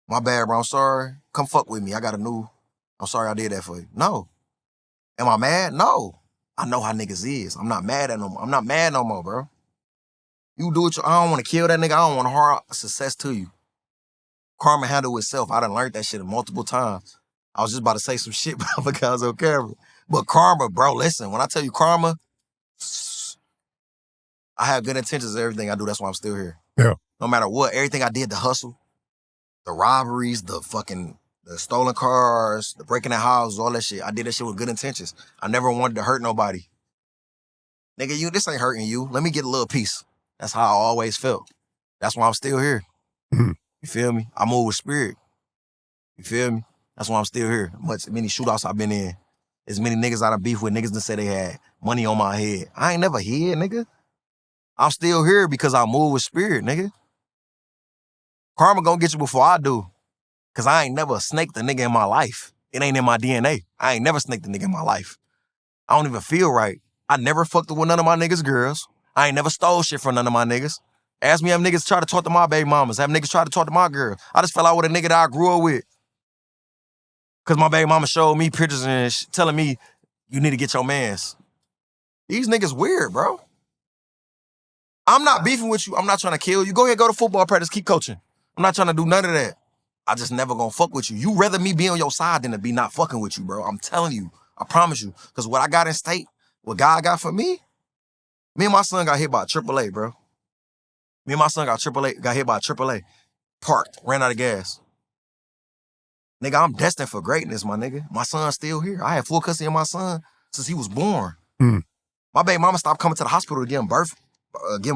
S2: My bad, bro. I'm sorry. Come fuck with me. I'm sorry I did that for you. No. Am I mad? No. I know how niggas is. I'm not mad no more, bro. You do it. I don't want to kill that nigga. I don't want to harm success to you. Karma handle itself. I done learned that shit multiple times. I was just about to say some shit, but I forgot I was on camera. But karma, bro, listen. When I tell you karma, I have good intentions in everything I do. That's why I'm still here.
S1: Yeah.
S2: No matter what, everything I did, the hustle, the robberies, the stolen cars, the breaking the houses, all that shit. I did that shit with good intentions. I never wanted to hurt nobody. Nigga, this ain't hurting you. Let me get a little piece. That's how I always felt. That's why I'm still here.
S1: Mm-hmm.
S2: You feel me? I move with spirit. You feel me? That's why I'm still here. Many shootouts I've been in. As many niggas I done beef with, niggas that say they had money on my head. I ain't never hid, nigga. I'm still here because I move with spirit, nigga. Karma gonna get you before I do. Cause I ain't never snaked a nigga in my life. It ain't in my DNA. I ain't never snaked a nigga in my life. I don't even feel right. I never fucked with none of my niggas' girls. I ain't never stole shit from none of my niggas. Ask me, have niggas try to talk to my baby mamas. Have niggas try to talk to my girl. I just fell out with a nigga that I grew up with. Cause my baby mama showed me pictures and telling me, you need to get your mans. These niggas weird, bro. I'm not beefing with you. I'm not trying to kill you. Go ahead, go to football practice, keep coaching. I'm not trying to do none of that. I just never gonna fuck with you. You rather me be on your side than to be not fucking with you, bro. I'm telling you. I promise you. Cause what I got in state, what God got for me and my son got hit by a AAA, bro. Me and my son got hit by a AAA. Parked, ran out of gas. Nigga, I'm destined for greatness, my nigga. My son's still here. I had full custody of my son since he was born.
S1: Mm.
S2: My baby mama stopped coming to the hospital to give him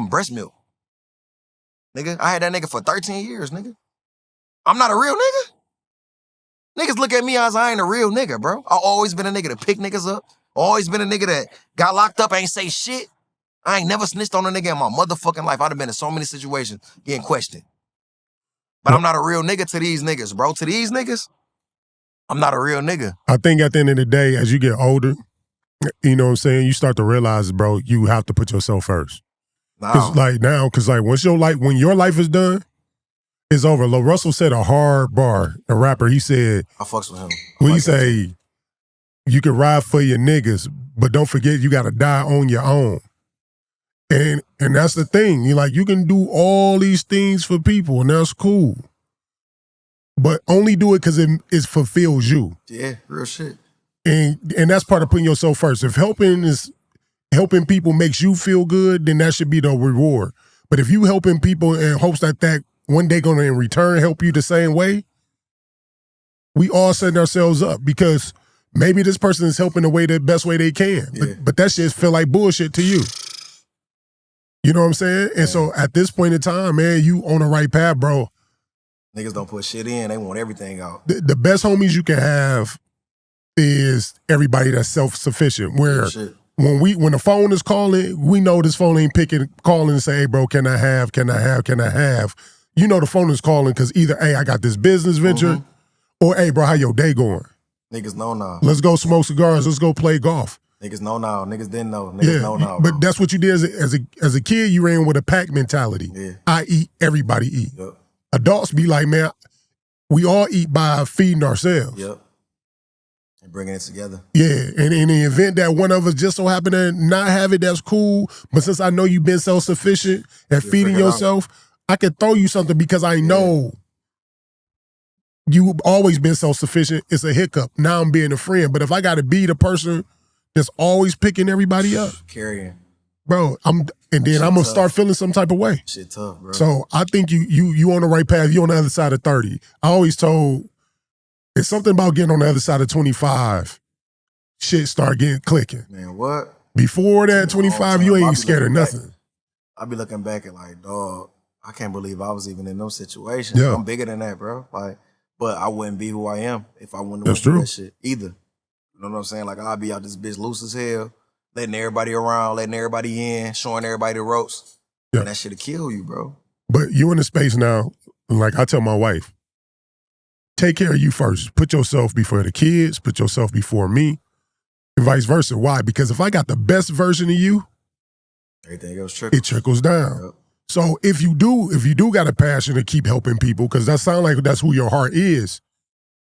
S2: breast milk. Nigga, I had that nigga for 13 years, nigga. I'm not a real nigga. Niggas look at me as I ain't a real nigga, bro. I always been a nigga to pick niggas up. Always been a nigga that got locked up, ain't say shit. I ain't never snitched on a nigga in my motherfucking life. I'd have been in so many situations getting questioned. But I'm not a real nigga to these niggas, bro. To these niggas, I'm not a real nigga.
S1: I think at the end of the day, as you get older, you know what I'm saying, you start to realize, bro, you have to put yourself first. Cause when your life is done, it's over. Lil Russell said a hard bar, a rapper. He said,
S2: I fucks with him.
S1: He say, you can ride for your niggas, but don't forget you got to die on your own. And that's the thing. You can do all these things for people, and that's cool. But only do it because it fulfills you.
S2: Yeah, real shit.
S1: And that's part of putting yourself first. If helping people makes you feel good, then that should be the reward. But if you helping people in hopes that one day gonna in return help you the same way, we all setting ourselves up because maybe this person is helping the best way they can.
S2: Yeah.
S1: But that shit feel like bullshit to you. You know what I'm saying? And so at this point in time, man, you on the right path, bro.
S2: Niggas don't put shit in. They want everything out.
S1: The best homies you can have is everybody that's self-sufficient. Where when the phone is calling, we know this phone ain't calling and say, hey, bro, can I have? You know the phone is calling because either, hey, I got this business venture, or, hey, bro, how your day going?
S2: Niggas know now.
S1: Let's go smoke cigars. Let's go play golf.
S2: Niggas know now. Niggas didn't know. Niggas know now.
S1: But that's what you did as a kid. You ran with a pack mentality.
S2: Yeah.
S1: I eat, everybody eat.
S2: Yep.
S1: Adults be like, man, we all eat by feeding ourselves.
S2: Yep. And bringing it together.
S1: Yeah, and in the event that one of us just so happen to not have it, that's cool. But since I know you've been self-sufficient and feeding yourself, I can throw you something because I know you've always been self-sufficient. It's a hiccup. Now I'm being a friend. But if I got to be the person that's always picking everybody up,
S2: carrying,
S1: bro, I'm gonna start feeling some type of way.
S2: Shit tough, bro.
S1: So I think you on the right path. You on the other side of 30. I always told it's something about getting on the other side of 25. Shit start getting clicking.
S2: Man, what?
S1: Before that 25, you ain't scared of nothing.
S2: I be looking back at like, dog, I can't believe I was even in those situations.
S1: Yeah.
S2: I'm bigger than that, bro. But I wouldn't be who I am if I wouldn't have
S1: That's
S2: went through
S1: true.
S2: that shit either. You know what I'm saying? Like, I'd be out this bitch loose as hell, letting everybody around, letting everybody in, showing everybody the ropes.
S1: Yeah.
S2: And that shit'll kill you, bro.
S1: But you in the space now, like I tell my wife, take care of you first. Put yourself before the kids, put yourself before me, and vice versa. Why? Because if I got the best version of you,
S2: everything else trickles.
S1: It trickles down.
S2: Yep.
S1: So if you do got a passion to keep helping people, because that sounds like that's who your heart is,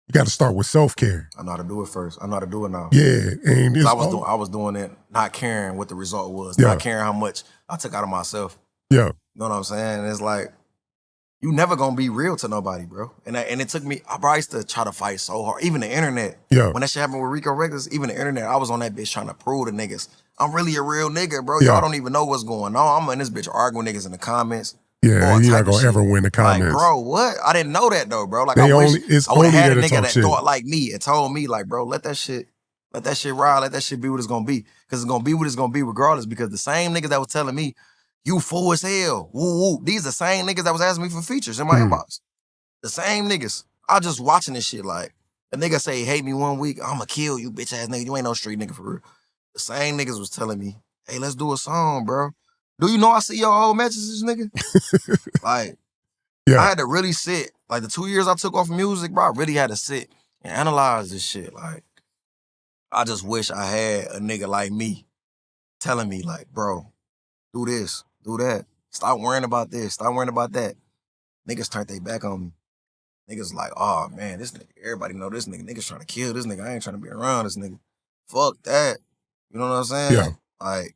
S1: you got to start with self-care.
S2: I know how to do it first. I know how to do it now.
S1: Yeah. And
S2: I was doing it, not caring what the result was, not caring how much I took out of myself.
S1: Yeah.
S2: You know what I'm saying? And it's like, you never gonna be real to nobody, bro. And it took me, I used to try to fight so hard. Even the internet.
S1: Yeah.
S2: When that shit happened with Rico Recklezz, even the internet, I was on that bitch trying to prove to niggas, I'm really a real nigga, bro.
S1: Yeah.
S2: Y'all don't even know what's going on. I'm in this bitch arguing niggas in the comments.
S1: Yeah, you're not gonna ever win the comments.
S2: Like, bro, what? I didn't know that though, bro. Like,
S1: I
S2: wish
S1: it's
S2: I would
S1: only
S2: have had a
S1: there to
S2: nigga
S1: talk
S2: that
S1: shit.
S2: thought like me and told me, like, bro, let that shit ride, let that shit be what it's gonna be. Cause it's gonna be what it's gonna be regardless. Because the same niggas that was telling me, you fool as hell, woo woo, these the same niggas that was asking me for features in my inbox. The same niggas. I just watching this shit like, a nigga say, hate me one week, I'ma kill you, bitch ass nigga. You ain't no street nigga for real. The same niggas was telling me, hey, let's do a song, bro. Do you know I see your old messages, nigga? Like,
S1: yeah.
S2: I had to really sit. Like, the 2 years I took off music, bro, I really had to sit and analyze this shit. Like, I just wish I had a nigga like me telling me, like, bro, do this, do that. Stop worrying about this, stop worrying about that. Niggas turned their back on me. Niggas like, oh, man, this nigga, everybody know this nigga. Niggas trying to kill this nigga. I ain't trying to be around this nigga. Fuck that. You know what I'm saying?
S1: Yeah.
S2: Like,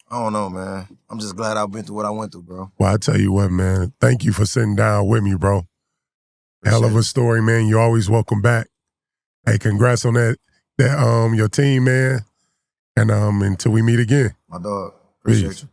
S2: I don't know, man. I'm just glad I've been through what I went through, bro.
S1: Well, I tell you what, man. Thank you for sitting down with me, bro.
S2: Appreciate
S1: Hell of a story, man. You're always welcome back. Hey, congrats on that your team, man. And until we meet again.
S2: My dog. Appreciate you.